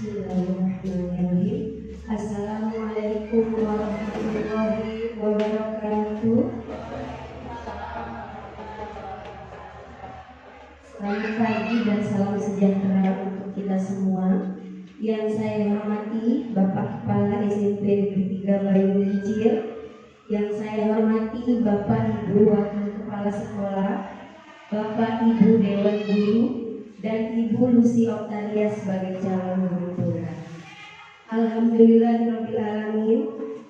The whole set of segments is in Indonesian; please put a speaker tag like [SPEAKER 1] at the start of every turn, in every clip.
[SPEAKER 1] Bismillahirrahmanirrahim. Assalamualaikum warahmatullahi wabarakatuh. Selamat pagi dan salam sejahtera untuk kita semua. Yang saya hormati Bapak Kepala SMP Negeri 3 Bayulincir, yang saya hormati Bapak Ibu Wakil Kepala Sekolah, Bapak Ibu Dewan Guru, dan Ibu Lucy Oktaria sebagai calon guru penggerak. Alhamdulillahirrahmanirrahim.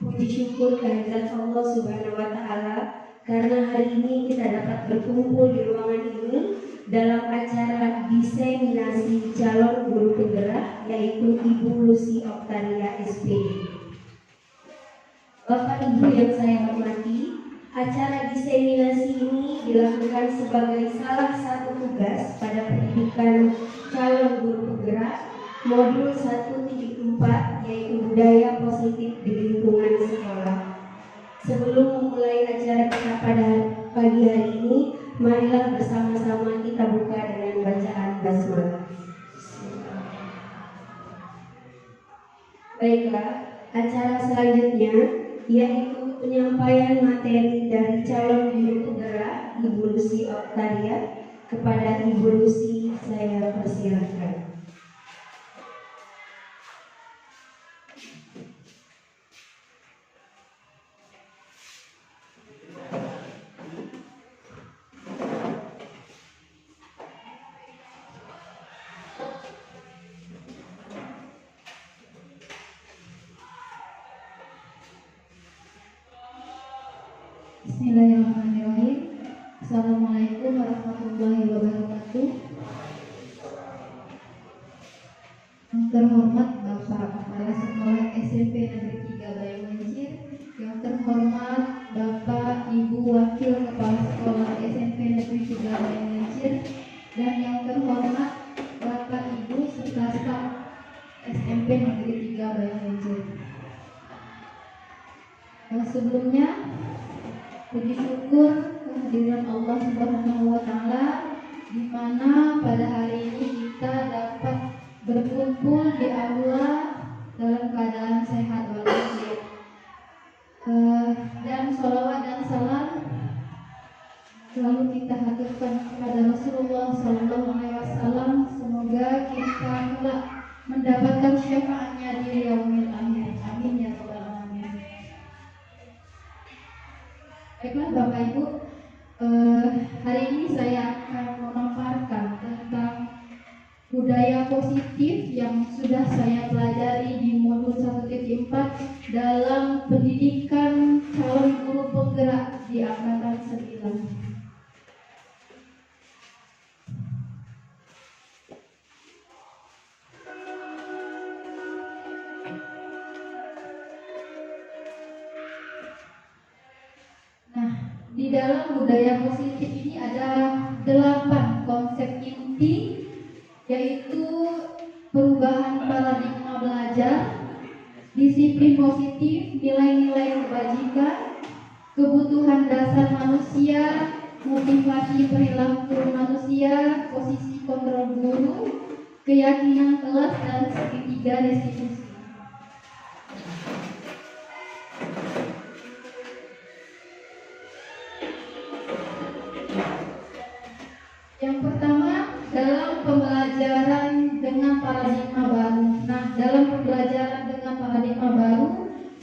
[SPEAKER 1] Puji syukur kehadirat Allah Subhanahu wa Ta'ala karena hari ini kita dapat berkumpul di ruangan ini dalam acara diseminasi calon guru penggerak, yaitu Ibu Lucy Oktaria SPD. Bapak Ibu yang saya hormati, acara diseminasi ini dilakukan sebagai salah satu tugas pada pendidikan calon guru penggerak modul 1.4, yaitu budaya positif di lingkungan sekolah. Sebelum memulai acara kita pada pagi hari ini, marilah bersama-sama kita buka dengan bacaan basmalah. Baiklah, acara selanjutnya yaitu penyampaian materi dari calon guru penggerak Ibu Lucy Oktaria. Kepada Ibu Lucy saya persilahkan.
[SPEAKER 2] Bismillahirrahmanirrahim. Assalamualaikum warahmatullahi wabarakatuh. Yang terhormat Bapak Kepala Sekolah SMP Negeri 3 Bayulincir, yang terhormat Bapak Ibu Wakil Kepala Sekolah SMP Negeri 3 Bayulincir, dan yang terhormat Bapak Ibu serta staf SMP Negeri 3 Bayulincir. Sebelumnya, puji syukur kehadiran Allah Subhanahu wa Ta'ala, di mana pada hari ini kita dapat berkumpul di aula dalam keadaan sehat walafiat. Dan sholawat dan salam selalu kita haturkan kepada Rasulullah SAW. Semoga kita kelak mendapatkan syafaatnya di yaumil akhir. Amin ya rabbal alamin. Baiklah Bapak Ibu, hari ini saya akan memaparkan tentang budaya positif yang sudah saya pelajari di modul 1.4 dalam pendidikan calon guru penggerak di angkatan 9. Di dalam budaya positif ini ada 8 konsep inti, yaitu perubahan paradigma belajar, disiplin positif, nilai-nilai kebajikan, kebutuhan dasar manusia, motivasi perilaku manusia, posisi kontrol guru, keyakinan kelas, dan segitiga restitusi. Yang pertama, dalam pembelajaran dengan paradigma baru. Nah, dalam pembelajaran dengan paradigma baru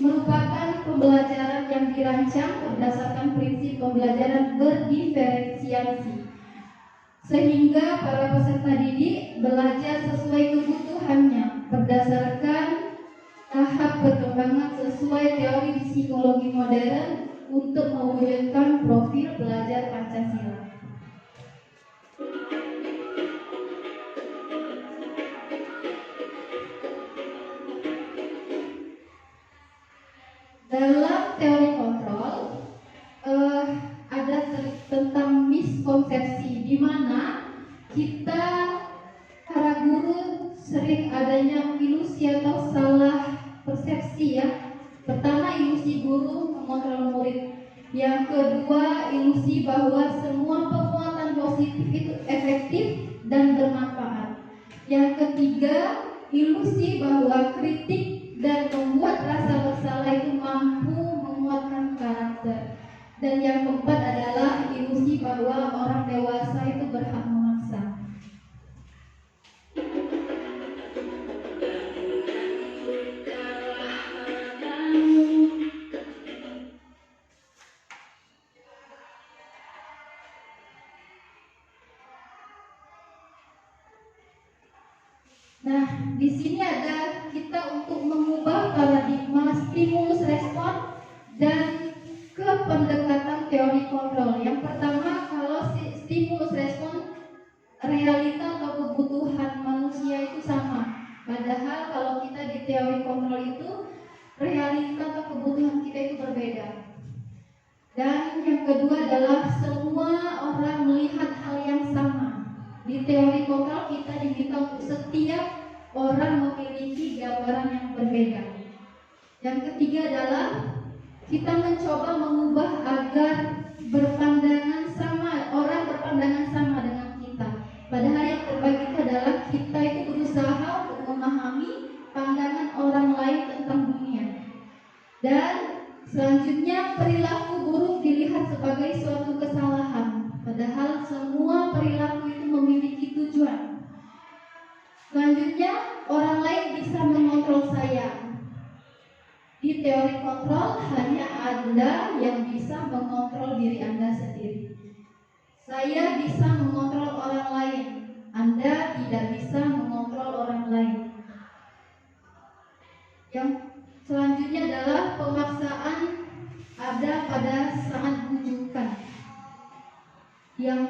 [SPEAKER 2] merupakan pembelajaran yang dirancang berdasarkan prinsip pembelajaran berdiferensiasi, sehingga para peserta didik belajar sesuai kebutuhannya berdasarkan tahap perkembangan sesuai teori psikologi modern untuk mewujudkan profil belajar Pancasila. Dalam teori kontrol ada tentang miskonsepsi, di mana kita para guru sering adanya ilusi atau salah persepsi ya. Pertama, ilusi guru mengontrol murid. Yang kedua, ilusi bahwa semua penguatan positif itu efektif dan bermanfaat. Yang ketiga, ilusi bahwa kritik dan membuat rasa bersalah itu mampu menguatkan karakter. Dan yang keempat adalah ilusi bahwa orang dewasa itu berhak memaksa. Nah, di sini ada kita untuk mengubah paradigma stimulus respon dan ke pendekatan teori kontrol. Yang pertama, kalau stimulus respon, realita atau kebutuhan manusia itu sama. Padahal kalau kita di teori kontrol itu, realita atau kebutuhan kita itu berbeda. Dan yang kedua adalah semua orang melihat hal yang sama. Di teori kontrol kita diminta untuk setiap orang memiliki gambaran yang berbeda. Yang ketiga adalah kita mencoba mengubah agar orang berpandangan sama dengan kita. Padahal yang terbaik itu adalah kita itu berusaha untuk memahami pandangan orang lain tentang dunia. Dan selanjutnya, perilaku buruk dilihat sebagai suatu kesalahan. Padahal semua perilaku itu memiliki tujuan. Selanjutnya, orang lain bisa mengontrol saya. Di teori kontrol, hanya Anda yang bisa mengontrol diri Anda sendiri. Saya bisa mengontrol orang lain. Anda tidak bisa mengontrol orang lain. Yang selanjutnya adalah pemaksaan ada pada saat bujukan. Yang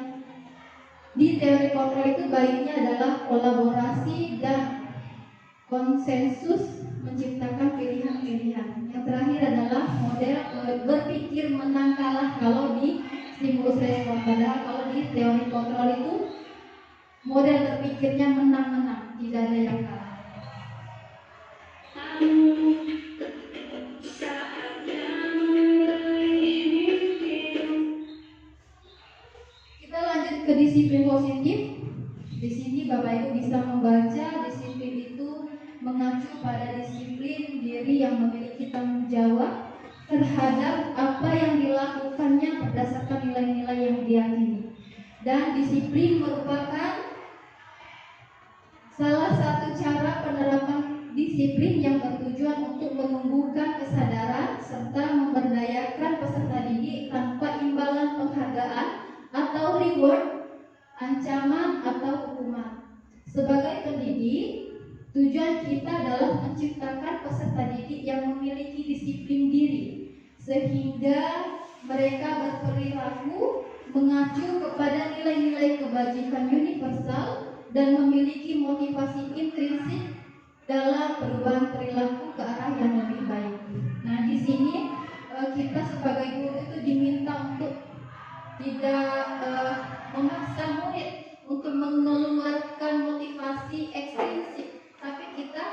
[SPEAKER 2] di teori kontrol itu baiknya adalah kolaborasi dan konsensus menciptakan pilihan-pilihan. Yang terakhir adalah model berpikir menang kalah kalau di stimulus respon. Padahal kalau di teori kontrol itu model berpikirnya menang-menang, tidak ada yang kalah. Kita lanjut ke disiplin positif. Di sini Bapak Ibu bisa membaca disiplin itu mengacu pada disiplin diri yang memiliki tanggung jawab terhadap apa yang dilakukannya berdasarkan nilai-nilai yang diyakini. Dan disiplin merupakan salah satu cara penerapan disiplin yang bertujuan untuk menumbuhkan kesadaran serta memberdayakan peserta didik tanpa imbalan penghargaan atau reward, ancaman atau hukuman. Sebagai pendidik, tujuan kita adalah menciptakan peserta didik yang memiliki disiplin diri, sehingga mereka berperilaku mengacu kepada nilai-nilai kebajikan universal dan memiliki motivasi intrinsik dalam perubahan perilaku ke arah yang lebih baik. Nah, di sini kita sebagai guru itu diminta untuk tidak memaksa murid untuk mengeluarkan motivasi ekstrinsik, tapi kita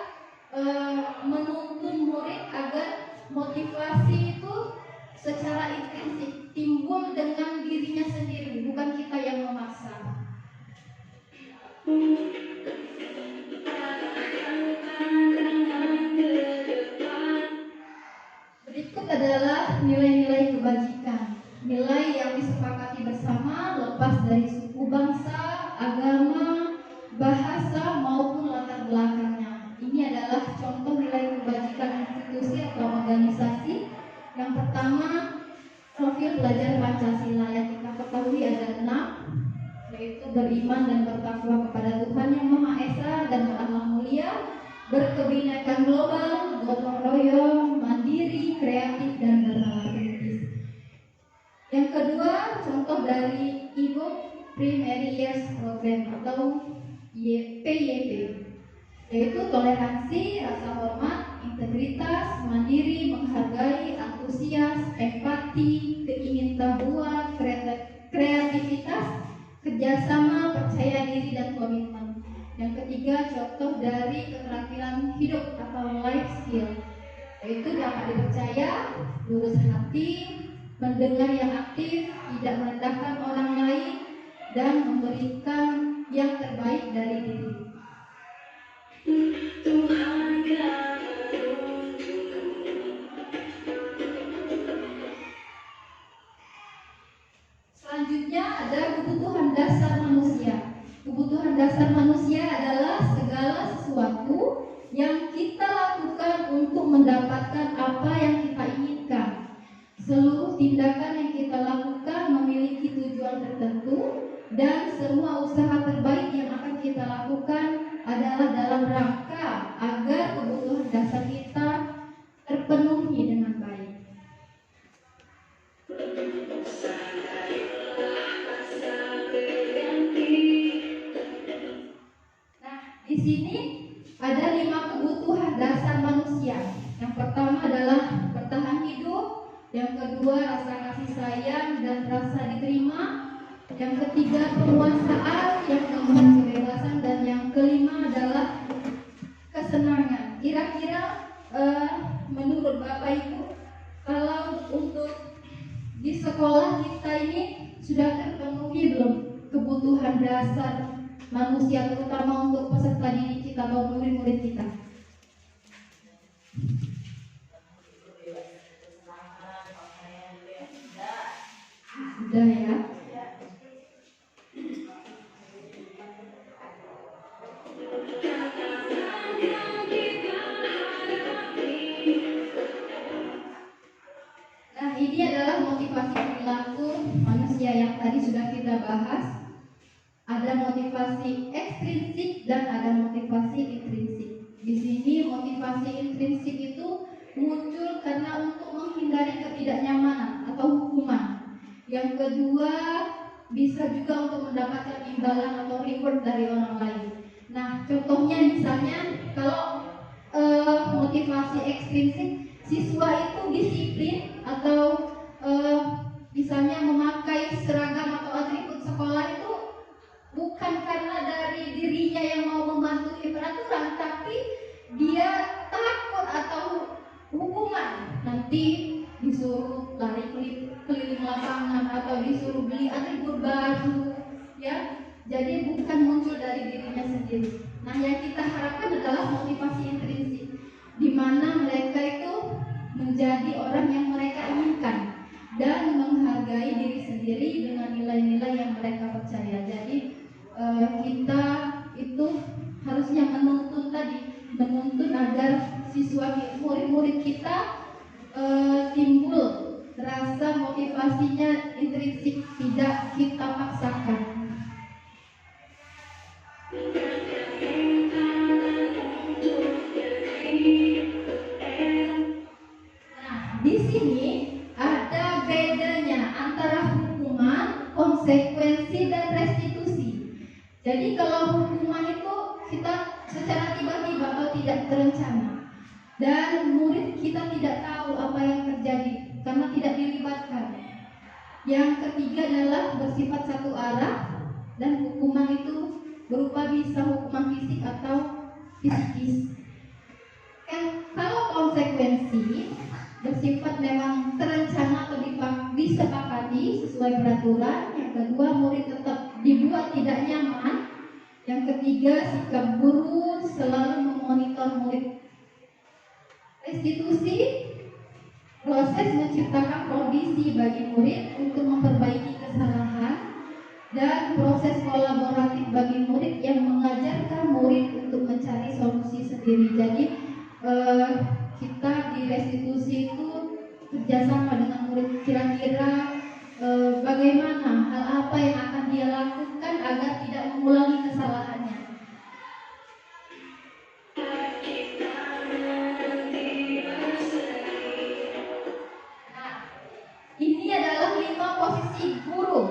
[SPEAKER 2] menuntun murid agar motivasi itu secara intrinsik timbul dengan dirinya sendiri, bukan kita yang memaksa. Berikut adalah nilai-nilai kebajikan, nilai yang disepakati bersama lepas dari suku, bangsa, agama, bahasa maupun latar belakangnya. Ini adalah contoh nilai kebajikan institusi atau organisasi. Yang pertama, profil belajar Pancasila yang kita ketahui ada 6, yaitu beriman dan bertakwa kepada Tuhan Yang Maha Esa dan berakhlak mulia, berkebinekaan global, gotong royong, mandiri, kreatif, dan bernalar kritis. Yang kedua, contoh dari Ibu Primary Years Program atau PYP, yaitu toleransi, rasa hormat, integritas, mandiri, menghargai, antusias, empati, keingintahuan, kreativitas, kerjasama, percaya diri, dan komitmen. Yang ketiga, contoh dari keterampilan hidup atau life skill, yaitu dapat dipercaya, lurus hati, mendengar yang aktif, tidak merendahkan orang lain, dan memberikan yang terbaik dari diri. Selanjutnya ada kebutuhan dasar manusia. Kebutuhan dasar manusia adalah segala sesuatu yang kita lakukan untuk mendapatkan apa yang kita inginkan. Seluruh tindakan yang kita lakukan memiliki tujuan tertentu, dan semua usaha terbaik yang akan kita lakukan adalah dalam rangka agar kebutuhan dasar kita terpenuhi dengan baik. Nah, di sini ada 5 kebutuhan dasar manusia. Yang pertama adalah bertahan hidup, yang kedua rasa kasih sayang dan rasa diterima, yang ketiga penguasaan, yang keempat kebebasan, dan yang kelima adalah kesenangan. Kira-kira menurut Bapak Ibu, kalau untuk di sekolah kita ini sudah terpenuhi belum kebutuhan dasar manusia, terutama untuk peserta didik kita atau murid-murid kita? Sudah ya. Nah, ini adalah motivasi perilaku manusia yang tadi sudah kita bahas. Ada motivasi ekstrinsik dan ada motivasi intrinsik. Di sini motivasi intrinsik itu muncul karena untuk menghindari ketidaknyamanan atau hukuman. Yang kedua, bisa juga untuk mendapatkan imbalan atau reward dari orang lain. Nah, contohnya misalnya kalau motivasi ekstrinsik, siswa itu disiplin atau misalnya memakai seragam atau atribut sekolah itu bukan karena dari dirinya yang mau mematuhi peraturan, tapi dia takut atau hukuman. Nanti disuruh lari keliling lapangan atau disuruh beli atribut baru, ya. Jadi bukan muncul dari dirinya sendiri. Nah, yang kita harapkan adalah motivasi intrinsik, di mana mereka itu menjadi orang yang mereka inginkan dan menghargai diri sendiri dengan nilai-nilai yang mereka percaya. Jadi kita itu harusnya menuntun agar siswa murid-murid kita timbul rasa motivasinya intrinsik, tidak kita paksakan. Nah, di sini ada bedanya antara hukuman, konsekuensi, dan restitusi. Jadi kalau hukuman itu kita secara tiba-tiba atau tidak terencana, dan murid kita tidak tahu apa yang terjadi karena tidak dilibatkan. Yang ketiga adalah bersifat satu arah, dan hukuman itu berupa bisa hukuman fisik atau psikis. Kalau konsekuensi bersifat memang terencana atau disepakati sesuai peraturan. Yang kedua, murid tetap dibuat tidak nyaman. Yang ketiga, sikap guru selalu memonitor murid. Restitusi, proses menciptakan kondisi bagi murid untuk memperbaiki kesalahan, dan proses kolaboratif bagi murid yang mengajarkan murid untuk mencari solusi sendiri. Jadi kita di restitusi itu kerjasama dengan murid, kira-kira bagaimana hal apa yang akan dia lakukan agar tidak mengulangi kesalahannya. Nah, ini adalah 5 posisi guru,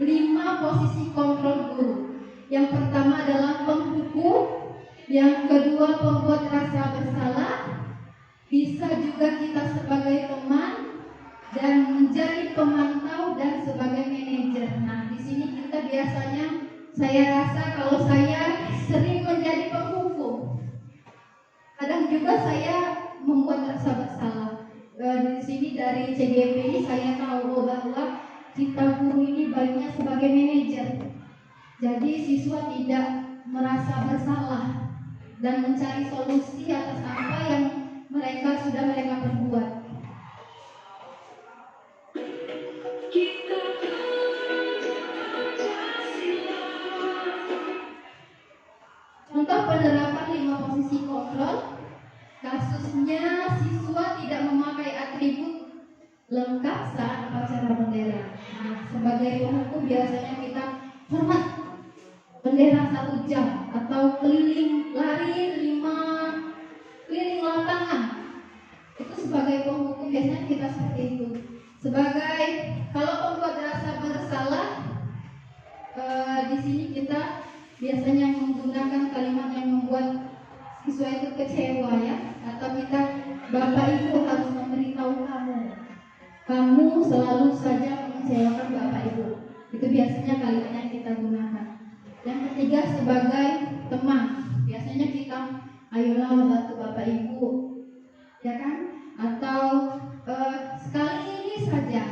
[SPEAKER 2] 5 posisi kontrol guru. Yang pertama adalah penghukum, yang kedua pembuat rasa bersalah, bisa juga kita sebagai teman, dan menjadi pemantau dan sebagai manajer. Nah, di sini kita biasanya, saya rasa kalau saya sering menjadi penghukum, kadang juga saya membuat rasa bersalah. Di sini dari CGP ini saya tahu bahwa kita guru ini baiknya sebagai manajer. Jadi siswa tidak merasa bersalah dan mencari solusi atas apa yang sudah mereka perbuat. Contoh penerapan 5 posisi kontrol. Kasusnya siswa tidak memakai atribut lengkap saat upacara bendera. Nah, sebagai penghukum biasanya kita hormat bendera 1 jam atau keliling lari 5 keliling lapangan. Itu sebagai penghukum biasanya kita seperti itu. Sebagai kalau pembuat rasa bersalah, di sini kita biasanya menggunakan kalimat yang membuat siswa itu kecewa ya, atau kita Bapak Ibu harus memberitahu kamu selalu saja mengecewakan Bapak Ibu. Itu biasanya kalimat yang kita gunakan. Yang ketiga sebagai teman, biasanya kita ayolah bantu Bapak Ibu, ya kan? Atau sekali ini saja,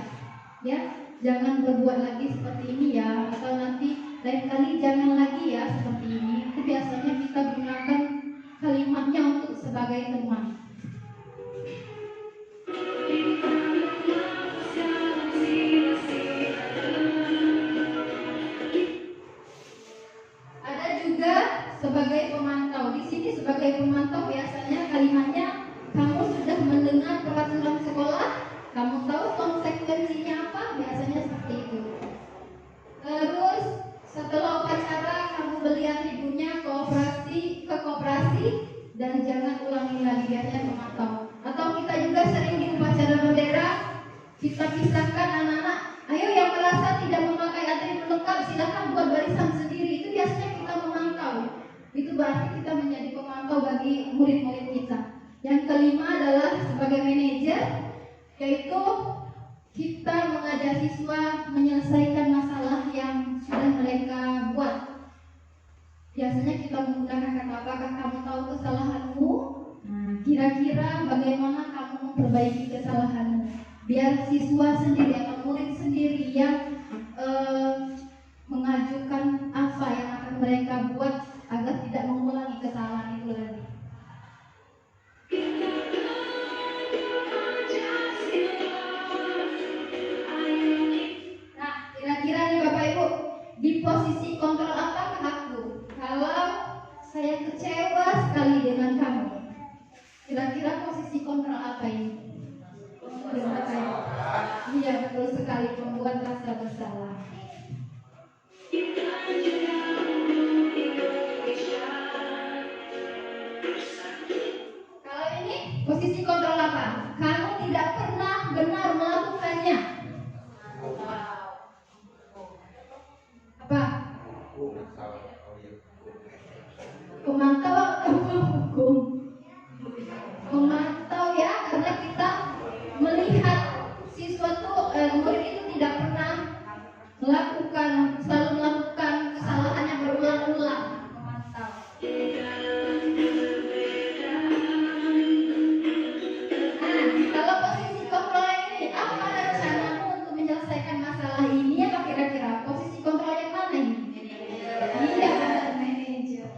[SPEAKER 2] ya, jangan berbuat lagi seperti ini ya, atau nanti lain kali jangan lagi ya seperti ini. Itu biasanya kita gunakan kalimatnya untuk sebagai teman. Ada juga sebagai pemantau. Di sini sebagai pemantau biasanya kalimatnya kamu sudah mendengar peraturan sekolah, kamu tahu konsekuensinya apa, biasanya seperti itu. Terus setelah upacara kamu beli atributnya ke koperasi dan jangan ulangi lagi, biasanya pemantau. Atau kita juga sering di upacara bendera kita pisahkan anak-anak, ayo yang merasa tidak memakai atribut lengkap silakan buat barisan sendiri. Itu biasanya kita memantau. Itu berarti kita menjadi pemantau bagi murid-murid kita. Yang kelima adalah sebagai manajer, yaitu kita mengajar siswa menyelesaikan masalah yang sudah mereka buat. Biasanya kita menggunakan kata, apakah kamu tahu kesalahanmu? Nah, kira-kira bagaimana kamu memperbaiki kesalahanmu? Biar siswa sendiri atau murid sendiri yang mengajukan apa yang akan mereka buat agar tidak mengulangi kesalahan itu lagi. Nah, kira-kira nih Bapak Ibu, di posisi kontrol apakah aku? Kalau saya kecewa sekali dengan kamu, kira-kira posisi kontrol apa ini? Iya, betul sekali, pembuat rasa bersalah. Kalau ini posisi kontrol apa? Kamu tidak pernah benar melakukannya. Apa? Pemantau atau penghukum? Memantau ya, karena kita melihat siswa murid itu tidak pernah selalu melakukan kesalahan yang berulang-ulang. Memantau. Nah, kalau posisi kontrol ini, apa rencanamu untuk menyelesaikan masalah ini? Apa kira-kira posisi kontrol yang mana ini? Iya, manajer.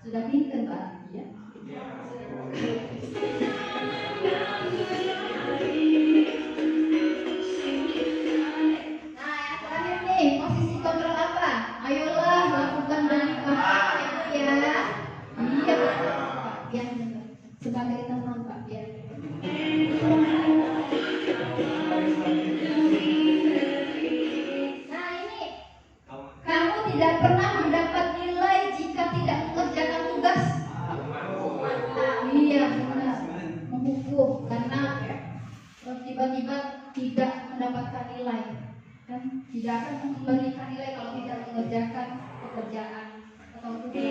[SPEAKER 2] Sudah pintar Pak, ya. Nah, yang terakhir nih, posisi kontrol apa? Ayolah lakukan dari Pak ya. Iya Pak, ya sebagai teman Pak ya. Nah ini, kamu tidak pernah mendapat nilai jika tidak mengerjakan tugas. Iya benar, menghukum karena tiba-tiba tidak mendapatkan nilai, dan tidak akan memberikan nilai kalau tidak mengerjakan pekerjaan atau tugas.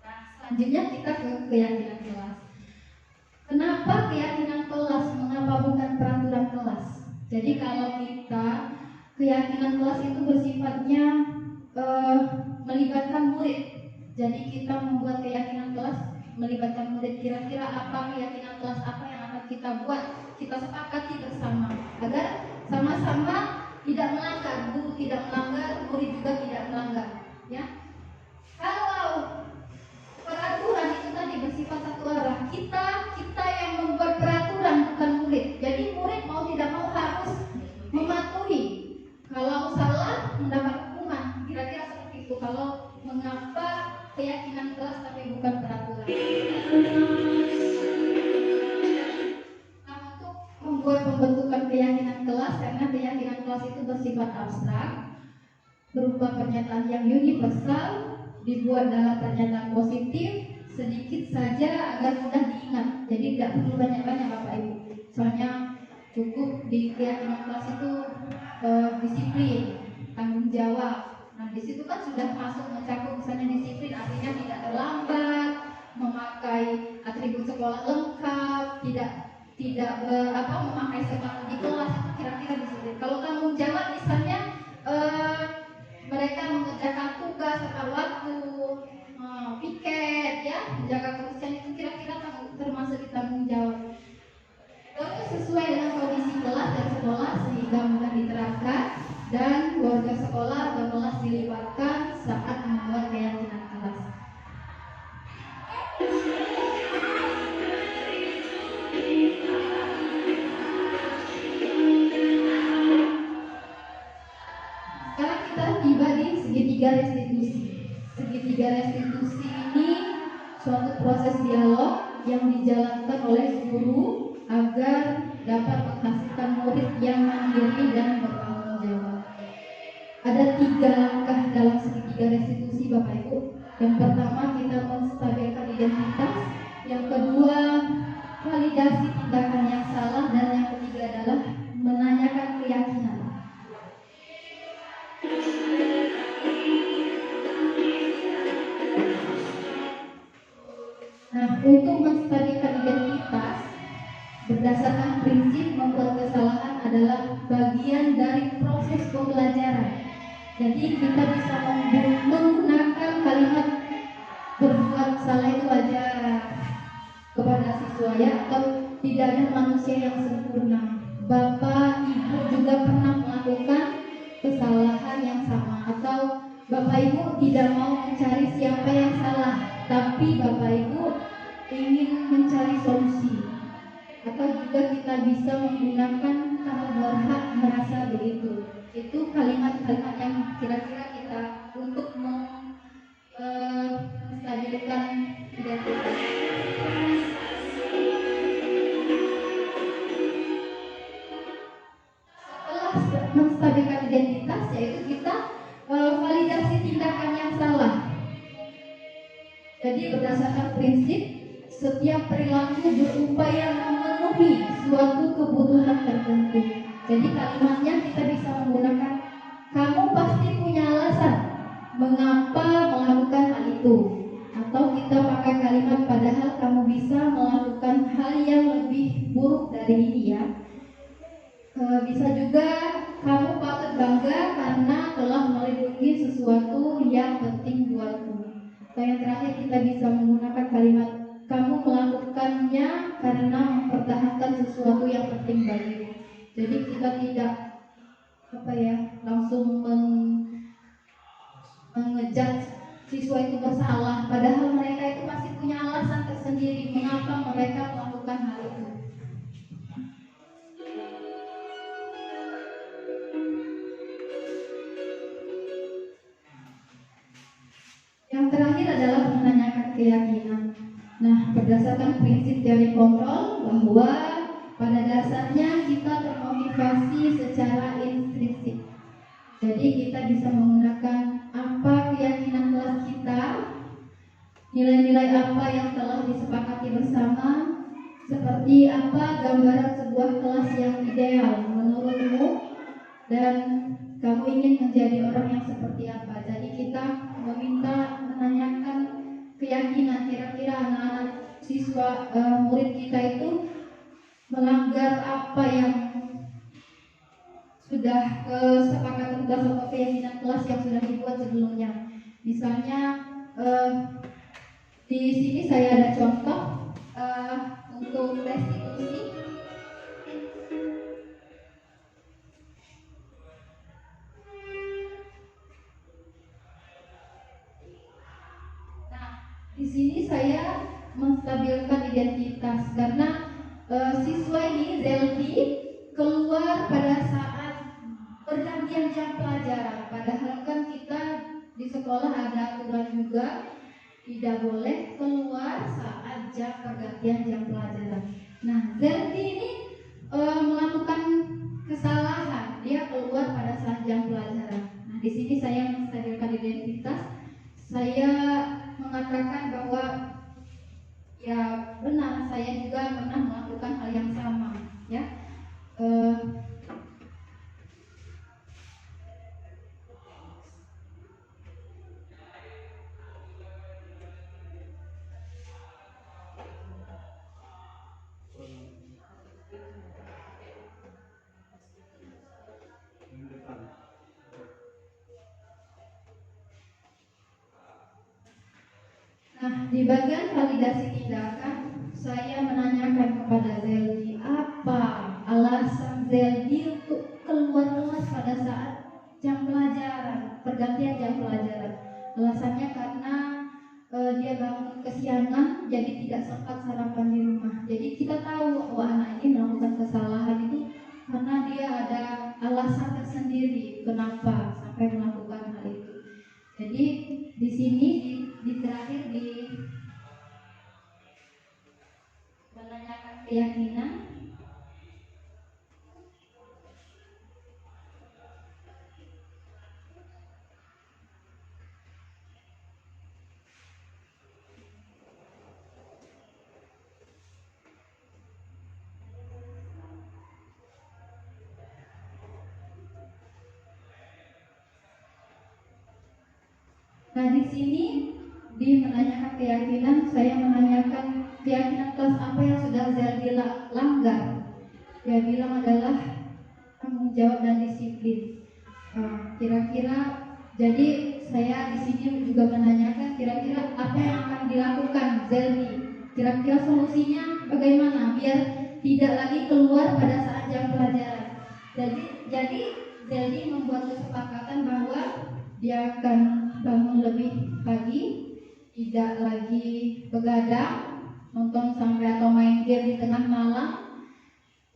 [SPEAKER 2] Nah, selanjutnya kita ke keyakinan kelas. Kenapa keyakinan kelas? Mengapa bukan peraturan kelas? Jadi kalau kita keyakinan kelas itu bersifatnya melibatkan murid. Jadi kita membuat keyakinan kelas melibatkan murid. Kira-kira apa keyakinan kelas apa yang akan kita buat? Kita sepakati bersama agar sama-sama tidak melanggar, guru tidak melanggar, murid juga tidak melanggar. Ya, kalau peraturan itu tadi bersifat satu arah, kita yang membuat peraturan bukan murid. Jadi murid mau tidak mau harus mematuhi. Kalau salah mendapat hukuman, kira-kira seperti itu. Kalau mengapa keyakinan kelas tapi bukan peraturan. Nah, untuk membuat pembentukan keyakinan kelas, karena keyakinan kelas itu bersifat abstrak, berupa pernyataan yang universal, dibuat dalam pernyataan positif, sedikit saja agar mudah diingat. Jadi tidak perlu banyak-banyak Bapak Ibu. Soalnya cukup di keyakinan kelas itu disiplin, tanggung jawab. Nah di situ kan sudah masuk mencakup misalnya disiplin, artinya tidak terlambat, memakai atribut sekolah lengkap, tidak memakai sepatu di kelas, itu kira-kira disiplin. Kalau tanggung jawab misalnya mereka mengerjakan tugas tepat waktu, piket, ya, menjaga kebersihan, itu kira-kira termasuk di tanggung jawab. Terus sesuai dengan kondisi kelas dan sekolah sehingga mudah diterapkan, dan keluarga sekolah atau kelas dilibatkan saat membuat keyakinan kelas. Sekarang kita tiba di segitiga restitusi. Segitiga restitusi ini suatu proses dialog yang dijalankan oleh guru agar dapat menghasilkan murid yang mandiri dan bertanggung jawab. Ada 3 langkah dalam segitiga restitusi Bapak Ibu. Yang pertama kita menstabilkan identitas, yang kedua validasi tindakan yang salah, dan yang ketiga adalah menanyakan keyakinan. Nah, untuk menstabilkan identitas berdasarkan prinsip membuat kesalahan adalah bagian dari proses pembelajaran. Jadi kita bisa menggunakan kalimat berbuat salah itu wajar kepada siswa, ya, atau tidak ada manusia yang sempurna. Bapak Ibu juga pernah melakukan kesalahan yang sama, atau Bapak Ibu tidak mau mencari siapa yang salah, tapi Bapak Ibu ingin mencari solusi. Atau juga kita bisa menggunakan kamu berhak merasa begitu. Itu kalimat-kalimat yang kira-kira kita untuk menstabilkan identitas. Setelah menstabilkan identitas, yaitu kita validasi tindakan yang salah. Jadi berdasarkan prinsip setiap perilaku berupaya memenuhi suatu kebutuhan tertentu. Jadi kalimatnya kita bisa menggunakan kamu pasti punya alasan mengapa melakukan hal itu, atau kita pakai kalimat padahal kamu bisa melakukan hal yang lebih buruk dari ini, ya. Bisa juga kamu patut bangga karena telah melindungi sesuatu yang penting buatmu. Atau yang terakhir kita bisa menggunakan kalimat kamu melakukannya karena mempertahankan sesuatu yang penting bagimu. Jadi kita tidak langsung mengejat siswa itu bersalah, padahal mereka itu pasti punya alasan tersendiri mengapa mereka melakukan hal itu. Yang terakhir adalah menanyakan keyakinan. Nah, berdasarkan prinsip teori kontrol bahwa pada dasarnya kita termotivasi secara intrinsik. Jadi kita bisa menggunakan apa keyakinan kelas kita, nilai-nilai apa yang telah disepakati bersama, seperti apa gambaran sebuah kelas yang ideal menurutmu, dan kamu ingin menjadi orang yang seperti apa. Jadi kita menanyakan keyakinan, kira-kira anak-anak siswa murid kita itu melanggar apa yang sudah kesepakatan tugas atau keyakinan kelas yang sudah dibuat sebelumnya. Misalnya di sini saya ada contoh untuk restitusi. menstabilkan identitas karena siswa ini Zeldi keluar pada saat pergantian jam pelajaran. Padahal kan kita di sekolah ada aturan juga tidak boleh keluar saat jam pergantian jam pelajaran. Nah, Zeldi ini melakukan kesalahan, dia keluar pada saat jam pelajaran. Nah, di sini saya menstabilkan identitas. Saya mengatakan bahwa ya benar, saya juga pernah melakukan hal yang sama, ya. Nah, di bagian validasi tindakan, saya menanyakan kepada Zeldi apa alasan Zeldi untuk keluar kelas pada saat jam pelajaran, pergantian jam pelajaran. Alasannya karena dia bangun kesiangan, jadi tidak sempat sarapan di rumah. Jadi kita tahu bahwa anak ini melakukan kesalahan itu karena dia ada alasan tersendiri kenapa sampai melakukan hal itu. Jadi di sini di terakhir di menanyakan keyakinan. Nah, di sini di menanyakan keyakinan, saya menanyakan keyakinan kelas apa yang sudah Zeldi langgar. Dia bilang adalah tanggung jawab dan disiplin. Kira-kira, jadi saya di sini juga menanyakan kira-kira apa yang akan dilakukan Zeldi. Kira-kira solusinya bagaimana biar tidak lagi keluar pada saat jam pelajaran. Jadi Zeldi membuat kesepakatan bahwa dia akan bangun lebih pagi, tidak lagi begadang, nonton sampai atau main game di tengah malam.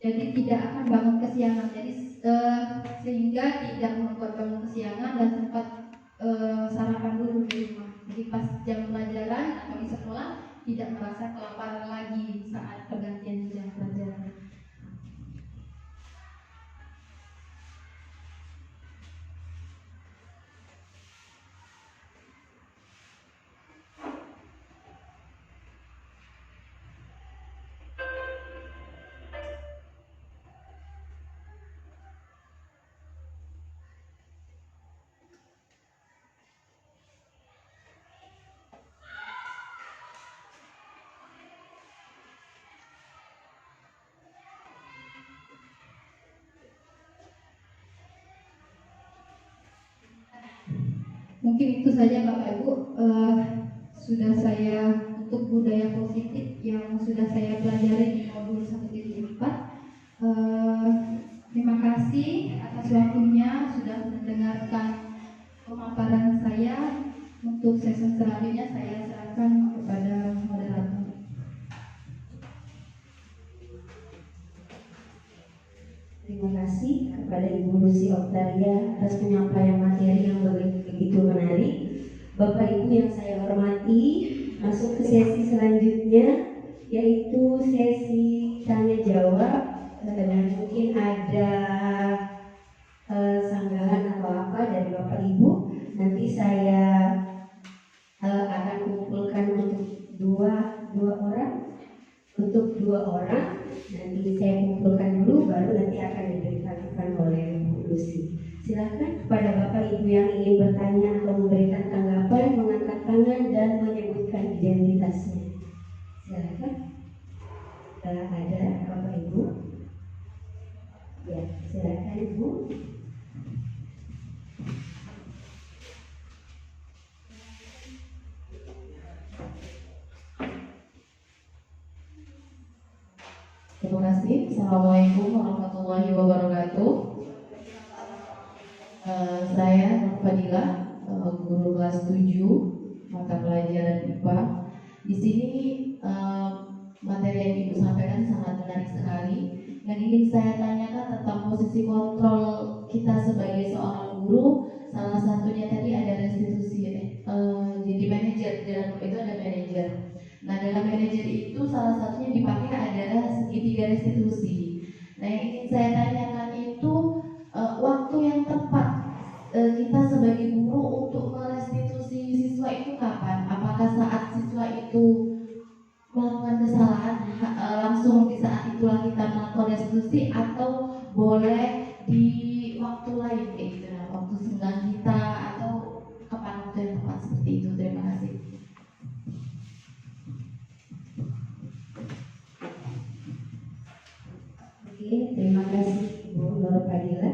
[SPEAKER 2] Jadi tidak akan bangun kesiangan. Jadi sehingga tidak membuat bangun kesiangan dan sempat sarapan dulu di rumah. Jadi pas jam pelajaran atau di sekolah tidak merasa kelaparan lagi saat pergantian jam pelajaran. Mungkin itu saja Bapak Ibu, sudah saya untuk budaya positif yang sudah saya pelajari di modul 1.4. Terima kasih atas waktunya sudah mendengarkan pemaparan saya. Untuk sesi selanjutnya saya serahkan kepada moderator.
[SPEAKER 1] Terima kasih kepada Ibu Lucy Octavia atas penyampaian materi yang begitu menarik. Bapak Ibu yang saya hormati, masuk ke sesi selanjutnya, yaitu sesi tanya jawab. Dan mungkin ada sanggahan atau apa dari Bapak Ibu. Nanti saya akan kumpulkan untuk dua orang. Nanti saya kumpulkan dulu, baru nanti akan diberitahukan oleh Bu Lucy. Silakan kepada Bapak Ibu yang ingin bertanya atau memberikan tanggapan, mengangkat tangan dan menyebutkan identitasnya. Silakan. Ada Bapak Ibu? Ya, silakan Ibu.
[SPEAKER 3] Terima kasih. Assalamualaikum warahmatullahi wabarakatuh. Saya Nur Fadila, guru kelas 7 mata pelajaran IPA. Di sini materi yang Ibu sampaikan sangat menarik sekali. Yang ingin saya tanyakan tentang posisi kontrol kita sebagai seorang guru, salah satunya tadi ada restitusi. Jadi manajer, dalam itu ada manajer. Nah, dalam manajer itu salah satunya dipakai adalah segitiga restitusi. Nah, yang ingin saya tanyakan itu waktu yang tepat kita sebagai guru untuk merestitusi siswa itu kapan? Apakah saat siswa itu melakukan kesalahan langsung di saat itulah kita melakukan restitusi, atau boleh di waktu lain kayak gitu, nah, waktu senggang kita, atau kapan waktu yang tepat seperti itu? Terima kasih.
[SPEAKER 1] Oke, terima kasih Bu Nur Fadila.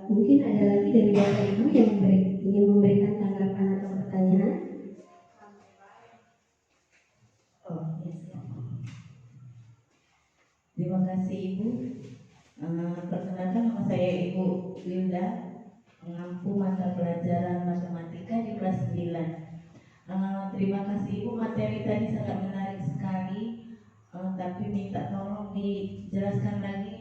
[SPEAKER 1] Mungkin ada lagi dari Bapak Ibu yang ingin memberikan tanggapan atau pertanyaan? Oh, yes.
[SPEAKER 4] Terima kasih Ibu. Perkenalkan, nama saya Ibu Linda, mengampu mata pelajaran matematika di kelas 9. Terima kasih Ibu, materi tadi sangat menarik sekali. Tapi minta tolong dijelaskan lagi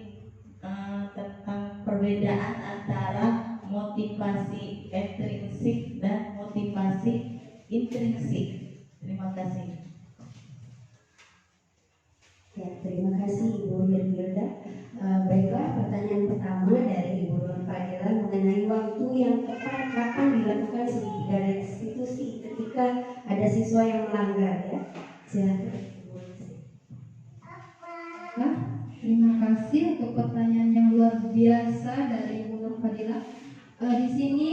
[SPEAKER 4] tentang perbedaan antara motivasi ekstrinsik dan motivasi intrinsik. Terima kasih.
[SPEAKER 1] Ya, terima kasih Ibu Hirgilda. Baiklah, pertanyaan pertama dari Ibu Nur Fadila mengenai waktu yang tepat kapan dilakukan segitiga restitusi ketika ada siswa yang melanggar, ya. Silakan.
[SPEAKER 2] Terima kasih untuk pertanyaan yang luar biasa dari Ibu Nur Fadila. Di sini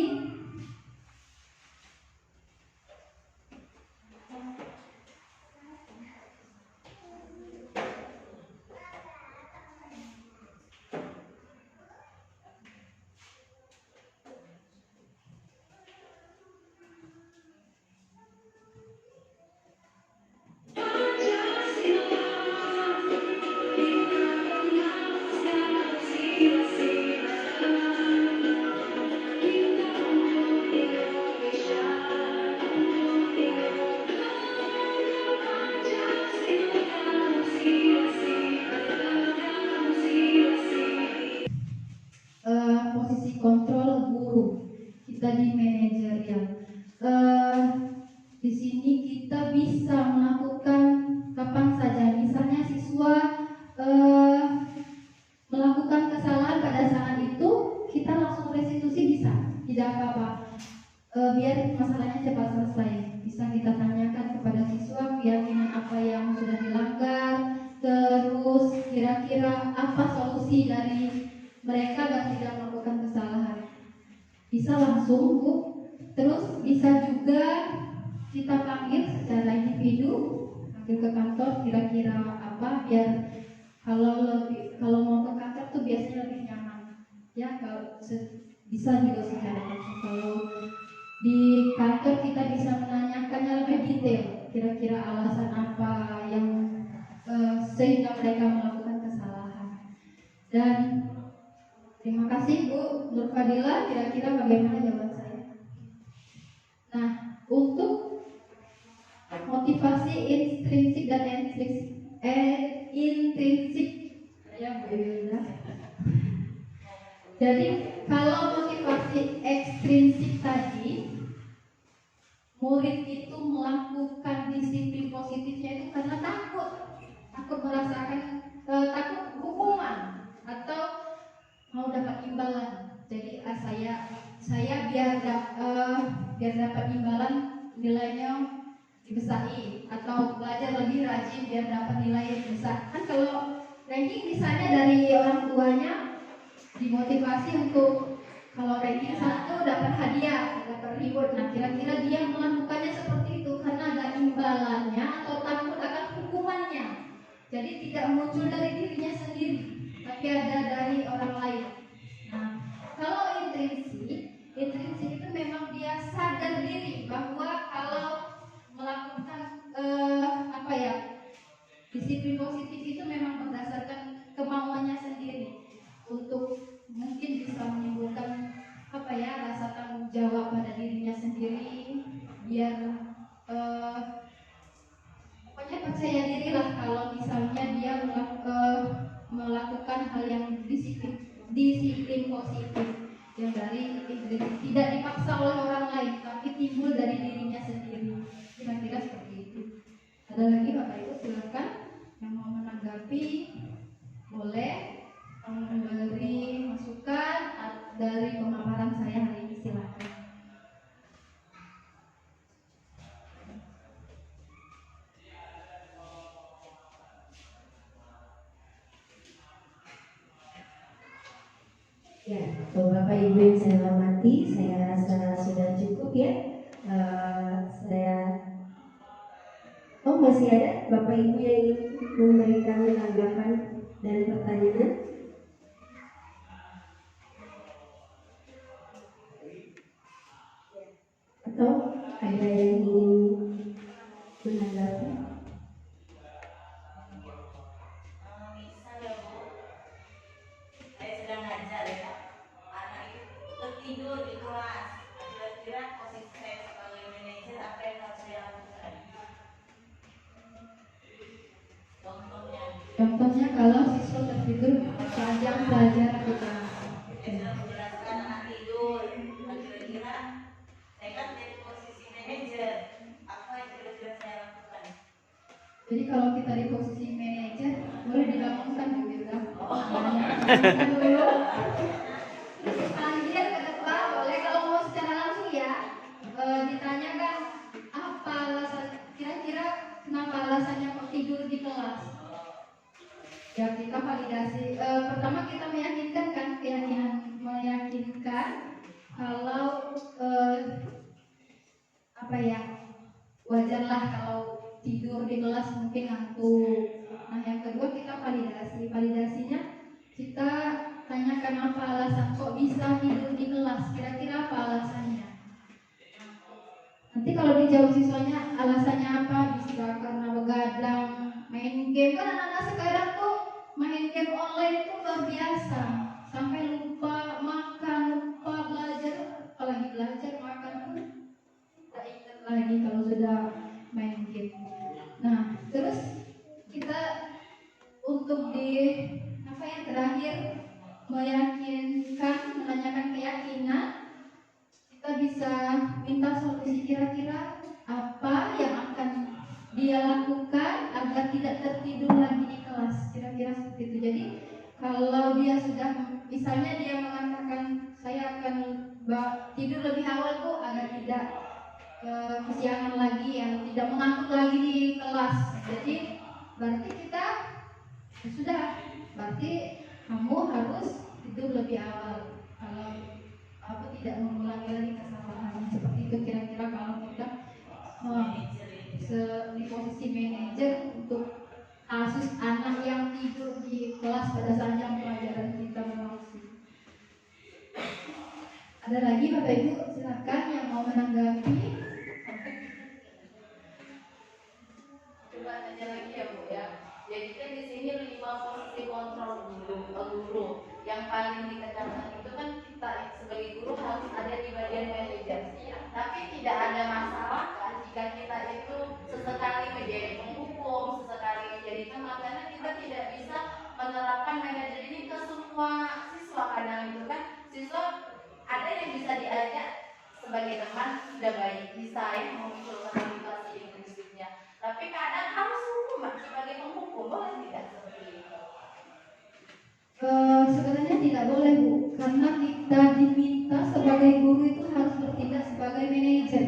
[SPEAKER 2] posisi kontrol guru kita di manajerial. Di sini kita bisa melakukan kapan saja. Misalnya siswa melakukan kesalahan pada saat itu, kita langsung restitusi bisa, tidak apa-apa. Biar masalahnya cepat selesai. Bisa kita tanyakan kepada siswa keyakinan apa yang sudah dilanggar, terus kira-kira apa solusi dari mereka agar tidak melakukan kesalahan. Bisa langsung, Bu. Terus bisa juga kita panggil secara individu, panggil ke kantor kira-kira apa, biar kalau mau ke kantor tuh biasanya lebih nyaman. Ya, kalau bisa juga secara langsung. Kalau di kantor kita bisa menanyakannya lebih detail, kira-kira alasan apa yang sehingga mereka melakukan kesalahan. Dan terima kasih Bu Nur Fadila, kira-kira bagaimana jawaban saya? Nah, untuk motivasi intrinsik dan intrinsik ya Bu Yunda. Jadi kalau motivasi ekstrinsik tadi, murid itu melakukan disiplin positifnya itu karena takut merasakan takut hukuman atau mau dapat imbalan. Jadi saya biar dapat imbalan nilainya dibesari, atau belajar lebih rajin biar dapat nilai yang besar. Kan kalau ranking misalnya dari orang tuanya dimotivasi untuk kalau ranking 1 dapat hadiah, dapat reward. Nah, kira-kira dia melakukannya seperti itu karena ada imbalannya atau takut akan hukumannya. Jadi tidak muncul dari dirinya sendiri, tapi ada dari orang lain. Nah, kalau intrinsik itu memang dia sadar diri bahwa kalau melakukan disiplin positif itu memang berdasarkan kemauannya sendiri, untuk mungkin bisa menimbulkan rasa tanggung jawab pada dirinya sendiri, biar lah kalau misalnya dia melakukan hal yang disiplin positif yang dari tidak dipaksa oleh orang lain tapi timbul dari dirinya sendiri, kira-kira seperti itu. Ada lagi Bapak Ibu, silakan yang mau menanggapi boleh memberi masukan dari pemaparan saya hari ini, silakan.
[SPEAKER 1] Ya, Bapak Ibu yang saya hormati, saya rasa sudah cukup ya. Masih ada Bapak Ibu yang ingin memberikan tanggapan dan pertanyaan? Atau ada yang ingin menanggapi?
[SPEAKER 4] Bisa ya Bu, saya sedang ngajar ya, anak itu tertidur di kelas. Kira-kira posisi saya sebagai manajer apa yang harus saya lakukan?
[SPEAKER 2] Contohnya kalau siswa tertidur sepanjang pelajaran kita.
[SPEAKER 4] Saya menjelaskan anak tidur, kira-kira saya kan dari posisi manajer, apa yang kira-kira saya lakukan?
[SPEAKER 2] Jadi kalau kita di posisi manajer boleh dibangunkan dulu ya. Bangunkan dulu. Panggil ke depan boleh, kalau mau secara langsung ya. Ditanyakan apa alasan, kira-kira kenapa alasannya kok tidur di kelas. Ya kita validasi. Pertama kita meyakinkan kan, meyakinkan kalau wajarlah kalau tidur di kelas mungkin ngantuk. Nah yang kedua kita validasi. Validasinya kita tanyakan apa alasan kok bisa tidur di kelas. Kira-kira apa alasannya? Nanti kalau dijawab siswanya alasannya apa, bisa karena begadang, main game. Kan anak-anak sekarang tuh main game online tuh luar biasa, sampai lupa makan, lupa belajar. Apalagi belajar, makan pun tidak ingat lagi kalau sudah main game. Nah terus kita untuk terakhir meyakinkan, menanyakan keyakinan, kita bisa minta solusi kira-kira apa yang akan dia lakukan agar tidak tertidur lagi di kelas, kira-kira seperti itu. Jadi kalau dia sudah, misalnya dia mengatakan saya akan tidur lebih awal tuh agar tidak kesiangan lagi, yang tidak mengantuk lagi di kelas. Jadi berarti kita sudah, berarti kamu harus tidur lebih awal kalau aku tidak mengulangi lagi kesalahan seperti itu. Kira-kira kalau kita di posisi manajer untuk kasus anak yang tidur di kelas pada saat jam pelajaran kita berlangsung. Ada lagi Bapak Ibu, silakan yang mau menanggapi.
[SPEAKER 3] Coba tanya lagi ya Bu ya. Jadi kan di sini 5 posisi kontrol guru. Yang paling ditekankan itu kan kita sebagai guru harus ada di bagian manajer. Tapi tidak ada masalah kan jika kita itu sesekali menjadi penghukum, sesekali menjadi teman, karena kita tidak bisa menerapkan manajer ini ke semua siswa. Kadang itu kan siswa ada yang bisa diajak sebagai teman sudah baik, bisa ya memunculkan motivasi intrinsipnya. Tapi kadang harus hukum sebagai penghukum, boleh tidak seperti itu?
[SPEAKER 2] Sebenarnya tidak boleh Bu, karena kita diminta sebagai guru itu harus bertindak sebagai manajer.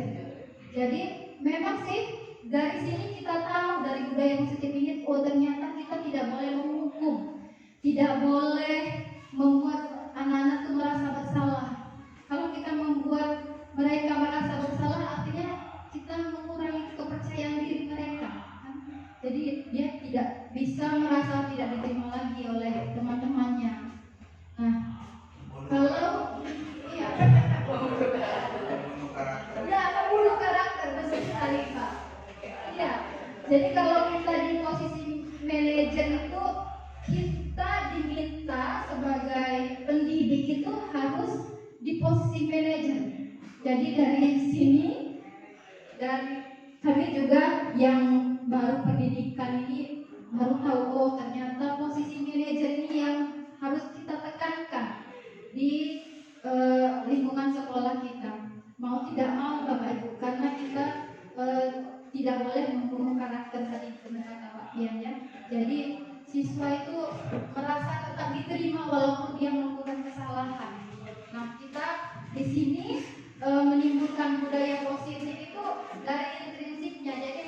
[SPEAKER 2] Jadi memang sih dari sini kita tahu dari budaya positif ini, oh ternyata kita tidak boleh menghukum, tidak boleh membuat anak-anak itu merasa bersalah. Kalau kita membuat mereka merasa bersalah, artinya kita mengurangi kepercayaan diri mereka. Jadi dia tidak bisa merasa tidak diterima lagi oleh teman-temannya. Nah, kalau membunuh karakter betul sekali Pak. Iya. Jadi kalau kita di posisi manajer itu, kita diminta sebagai pendidik itu harus di posisi manajer. Jadi dari sini, dari kami juga yang baru pendidikan ini Jadi siswa itu merasa tetap diterima walaupun dia melakukan kesalahan. Nah, kita di sini menimbulkan budaya positif itu dari intrinsiknya. Jadi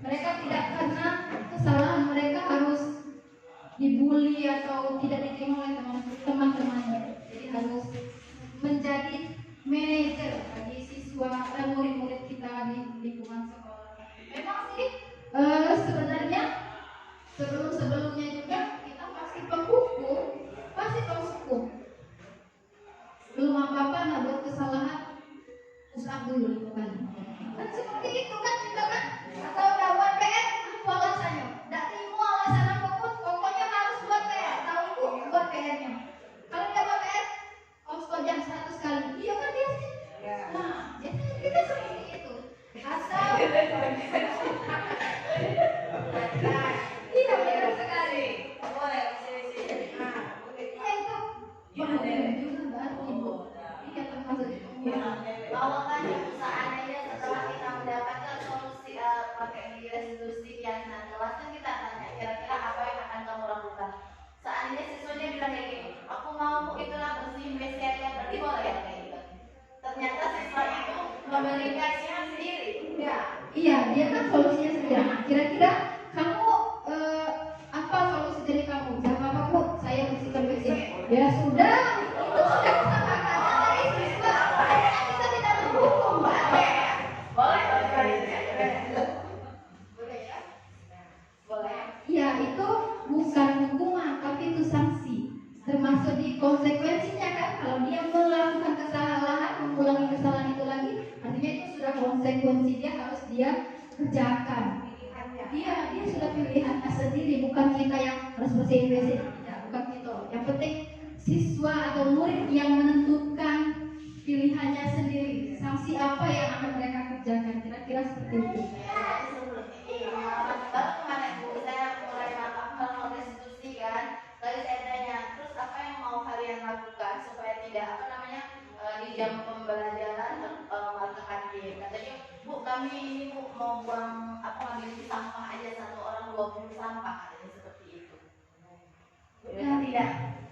[SPEAKER 2] mereka tidak karena kesalahan mereka harus dibully atau tidak diterima oleh teman-temannya. Jadi harus menjadi manajer bagi siswa dan murid-murid kita di lingkungan sekolah. Memang sih sebenarnya sebelumnya juga kita pasti penghukum, pasti penghukum. Belum apa-apa nak buat kesalahan, usah dulu kan. Kan seperti itu kan kita kan. Atau udah buat PR, apa alasannya? Tidak terima alasan apapun, pokoknya harus buat PR. Tahu bu, buat PR-nya. Kalau dia buat PR, jam 100 kali. Iya kan dia sih. Nah, biasanya kita seperti itu. Asal iya benar sekali.
[SPEAKER 4] Boleh, sini.
[SPEAKER 2] Iya itu. Benar juga berarti bu. Iya termasuk itu.
[SPEAKER 3] Kalau tanya seandainya setelah kita mendapatkan solusi pakai restitusi yang jelas kan kita tanya kira-kira apa yang akan kamu lakukan. Seandainya siswanya bilang kayak gini, aku mau itulah bersihin WC aja, berarti boleh ya kayak gitu. Ternyata siswa itu memberikannya sendiri.
[SPEAKER 2] Ya, iya dia kan solusinya sendiri. Nah, kira-kira kamu apa solusi dari kamu? Gak apa-apa bu, saya bersihkan WC. Ya sudah, itu sudah kesepakatan dari siswa. Kita tidak menghukum, Pak.
[SPEAKER 3] Boleh ya? Boleh.
[SPEAKER 2] Ya itu bukan hukuman, tapi itu sanksi. Termasuk di konsekuensinya kan, kalau dia melakukan kesalahan, mengulangi kesalahan itu lagi, artinya itu sudah konsekuensi dia harus dia kerjakan. Dia sudah pilihannya sendiri, bukan kita yang harus bersihin WC. Tidak, bukan itu. Yang penting siswa atau murid yang menentukan pilihannya sendiri. Sanksi apa yang akan mereka kerjakan? Kira-kira seperti itu.
[SPEAKER 3] Baru kemarin bu, saya mulai melakukan restitusi kan. Lalu saya tanya, terus apa yang mau kalian lakukan supaya tidak di jam pembelajaran warga kantin? Katanya, bu kami ini bu mau buang ngambil sampah aja, satu orang 20 sampah, katanya seperti itu.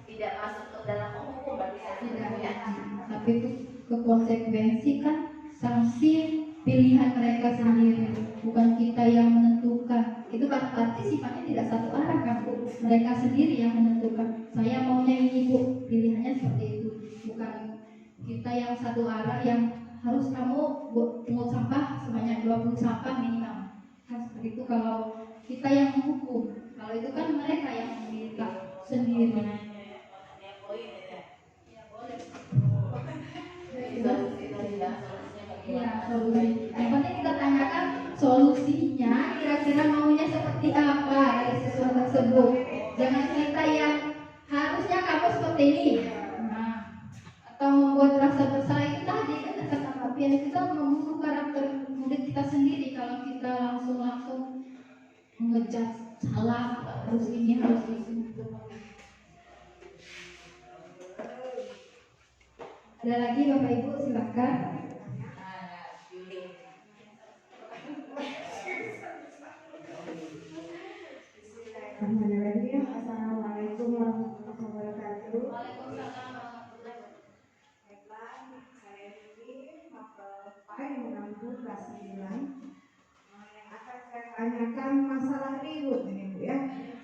[SPEAKER 3] Tidak masuk ke dalam hukum berarti saya
[SPEAKER 2] Tidak,
[SPEAKER 3] ya.
[SPEAKER 2] tapi itu ke konsekuensi kan sanksi pilihan mereka sendiri, bukan kita yang menentukan. Itu kan berarti sifatnya tidak satu arah kan bu, mereka sendiri yang menentukan. Saya maunya ini bu, pilihannya seperti itu, bukan kita yang satu arah yang harus kamu pungut sampah sebanyak 20 sampah minimal. Kan seperti itu kalau kita yang menghukum. Kalau itu kan mereka yang memilih sendiri. Iya, solusi. Yang penting kita tanyakan solusinya, kira-kira maunya seperti apa dari siswa tersebut. Jangan kita yang harusnya kamu seperti ini. Nah, atau membuat rasa bersalah itu tadi kan kata Fabian, kita membunuh karakter murid kita sendiri kalau kita langsung mengejat salah, harus ini harus itu. Ada lagi Bapak Ibu, silakan.
[SPEAKER 1] Assalamualaikum warahmatullahi wabarakatuh.
[SPEAKER 2] Waalaikumsalam.
[SPEAKER 1] Saya ini mapel yang mengampu kelas 9. Yang akan saya tanyakan masalah ribut ini bu ya.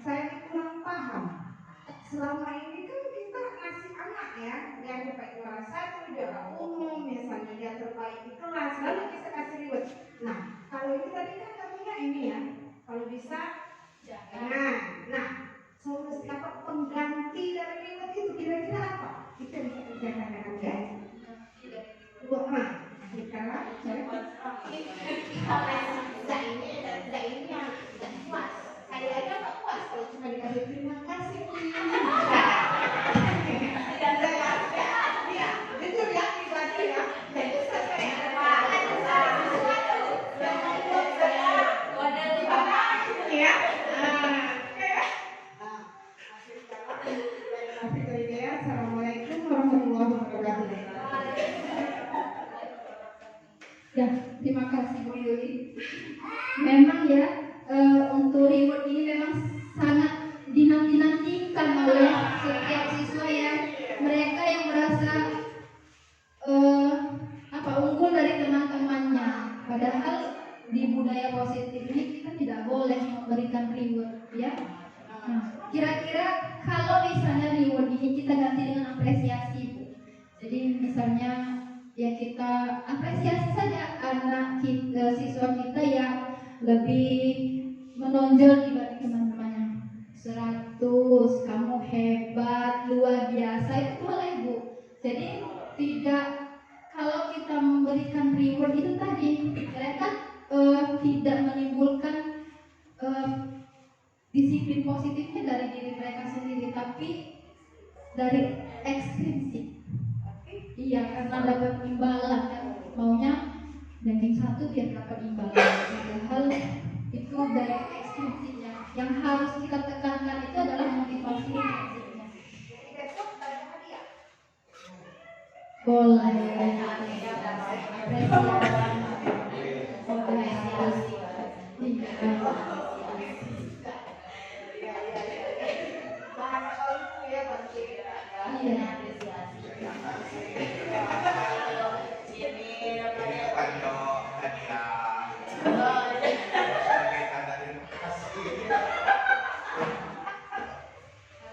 [SPEAKER 1] Saya ini kurang paham. Selama ini kan kita ngasih anak ya, yang dapat juara 1, juara umum, misalnya dia terbaik di kelas, lalu kita kasih ribut. Nah, kalau itu tadi kan katanya ini ya, kalau bisa Nah, solusi apa pengganti dari ribut itu kira-kira apa? Itu yang saya tanyakan ya. Sekarang saya ini yang tidak puas. Saya aja nggak puas kalau cuma dikasih terima kasih. Dan saya ya, jujur ya pribadi ya. Jadi saya Assalamualaikum warahmatullahi wabarakatuh.
[SPEAKER 2] Ya, terima kasih Bu Yuli. Memang ya, untuk reward ini memang ya. Nah, kira-kira kalau misalnya reward ini kita ganti dengan apresiasi, Bu. Jadi misalnya ya kita apresiasi saja anak kita, siswa kita yang lebih menonjol dibanding teman-temannya. 100, kamu hebat, luar biasa, itu boleh, Bu. Jadi tidak, kalau kita memberikan reward itu tadi, mereka tidak menimbulkan disiplin positifnya dari diri mereka sendiri, tapi dari ekstrinsik. Iya, karena dapat imbalan kan, maunya ranking 1 biar dapat imbalan. Padahal itu dari ekstrinsiknya. Yang harus kita tekankan itu adalah motivasi intrinsiknya. Boleh.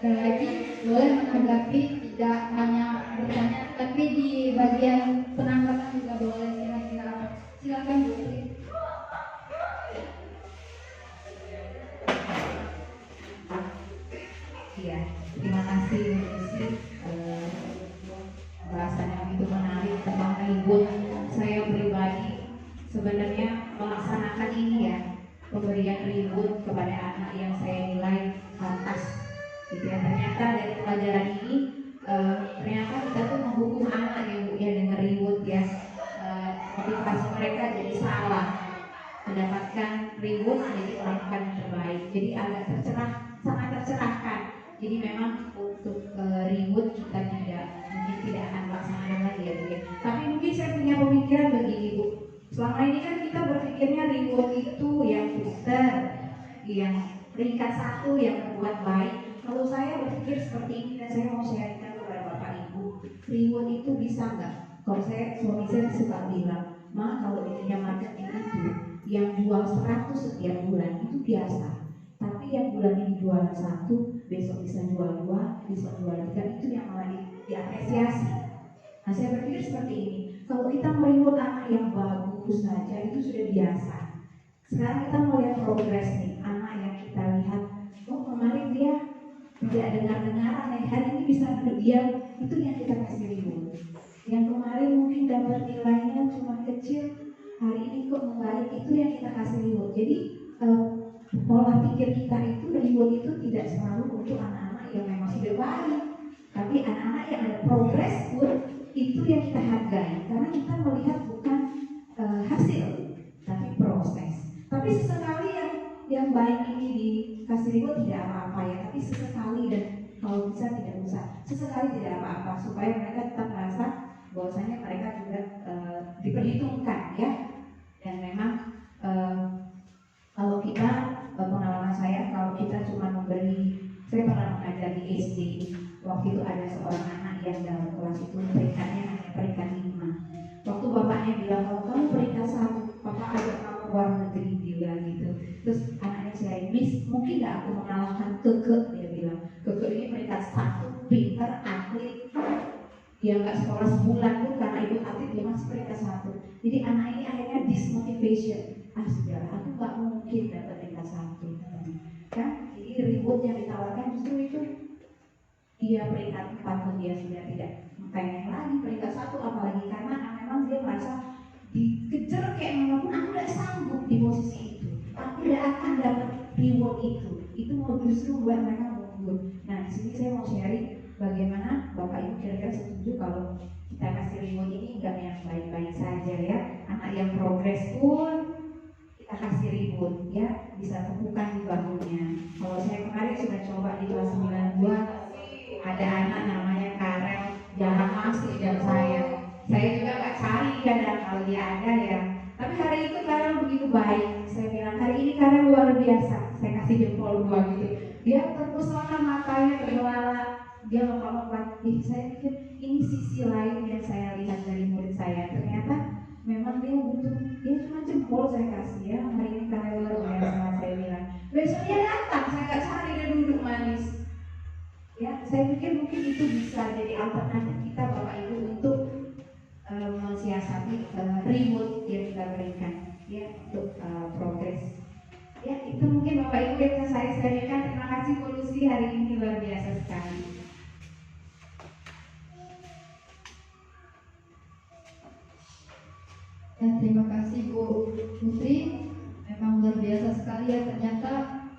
[SPEAKER 2] Dan lagi boleh menanggapi, tidak hanya bertanya, tapi di bagian penanggapan juga boleh, kira-kira apa? Silakan Bu.
[SPEAKER 5] Iya, terima kasih Bu Desi. Bahasan yang begitu menarik tentang reward. Saya pribadi sebenarnya melaksanakan ini ya, pemberian reward kepada anak yang saya nilai pantas. Gitu ya, ternyata dari pelajaran ini ternyata kita tuh menghukum anak ya Bu ya dengan reward ya, motivasi mereka jadi salah, mendapatkan reward jadi melakukan yang terbaik, jadi agak sangat tercerahkan. Jadi memang untuk reward kita mungkin tidak akan melaksanakan lagi ya Bu ya. Tapi mungkin saya punya pemikiran begini Bu, selama ini kan kita berpikirnya reward itu yang booster, yang peringkat 1 yang berbuat baik. Kalau saya berpikir seperti ini dan saya mau sharingkan kepada Bapak Ibu, reward itu bisa nggak? Kalau suami saya suka bilang, Ma, kalau di dunia marketing itu yang jual 100 setiap bulan itu biasa. Tapi yang bulan ini jualan 1, besok bisa jual 2, besok jual 3, itu yang malah diapresiasi. Nah, saya berpikir seperti ini. Kalau kita mereward anak yang bagus saja itu sudah biasa. Sekarang kita mau lihat progres nih, anak yang kita lihat, oh kemarin dia tidak dengar-dengaran, hari ini bisa diam, itu yang kita kasih reward. Yang kemarin mungkin dapat nilainya cuma kecil, hari ini kok membaik, itu yang kita kasih reward. Jadi pola pikir kita itu reward itu tidak selalu untuk anak-anak yang memang sudah baik, tapi anak-anak yang ada progres pun itu yang kita hargai, karena kita melihat bukan hasil, tapi proses. Tapi sesekali yang baik ini dikasih reward tidak apa-apa ya, tapi sesekali, dan kalau bisa tidak usah, sesekali tidak apa-apa, supaya mereka tetap merasa bahwasanya mereka juga diperhitungkan ya. Dan memang kalau kita pengalaman saya, kalau kita cuma memberi, saya pernah mengajar di SD, waktu itu ada seorang anak yang dalam kelas itu peringkatnya hanya peringkat 5. Waktu bapaknya bilang, kalau kamu peringkat 1, papa ajak kamu luar negeri, dia gitu. Terus anaknya saya, Miss, mungkin gak aku mengalahkan Keke, dia bilang. Keke ini peringkat 1, pintar, atlet, dia nggak sekolah sebulan pun karena ikut atlet dia masih peringkat 1. Jadi anak ini akhirnya dismotivation, sudah aku nggak mungkin dapat peringkat 1 kan. Jadi reward yang ditawarkan justru itu dia peringkat 4 pun dia sudah tidak pengen lagi peringkat 1, apalagi karena memang dia merasa dikejar kayak manapun, aku tidak sanggup di posisi itu, aku tidak akan dapat reward itu mau justru buat mereka mundur. Nah, di sini saya mau sharing bagaimana Bapak Ibu kira-kira setuju kalau kita kasih reward ini enggak yang baik-baik saja ya. Anak yang progres pun kita kasih reward ya, bisa tepukan di bahunya. Kalau saya kemarin sudah coba di kelas 92, ada anak namanya Karel, jarang masuk jam saya juga gak cari kadang kalau dia ada ya. Tapi hari itu Karel begitu baik, saya bilang hari ini Karel luar biasa, saya kasih jempol 2 gitu. Dia terpesona matanya terbelalak, dia lompat-lompat. Saya pikir ini sisi lain yang saya lihat dari murid saya. Ternyata memang dia butuh, dia cuma jempol saya kasih ya, hari ini karya luar biasa saya bilang. Besok dia datang, saya nggak cari, dia duduk manis. Ya, saya pikir mungkin itu bisa jadi alternatif kita Bapak Ibu untuk mensiasati reward yang kita berikan ya untuk progres. Ya, itu mungkin Bapak Ibu yang bisa saya sharingkan. Terima kasih Polusi, hari ini luar biasa sekali.
[SPEAKER 2] Ya, terima kasih Bu Putri, memang luar biasa sekali ya, ternyata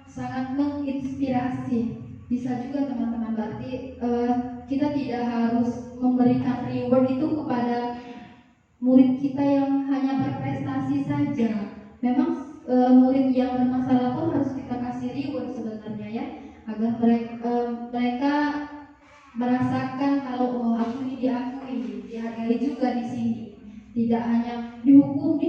[SPEAKER 2] sangat menginspirasi. Bisa juga teman-teman, berarti kita tidak harus memberikan reward itu kepada murid kita yang hanya berprestasi saja. Memang murid yang bermasalah pun harus kita kasih reward sebenarnya ya, agar mereka merasakan kalau oh, aku ini diakui, dihargai juga di sini. Tidak hanya dihukum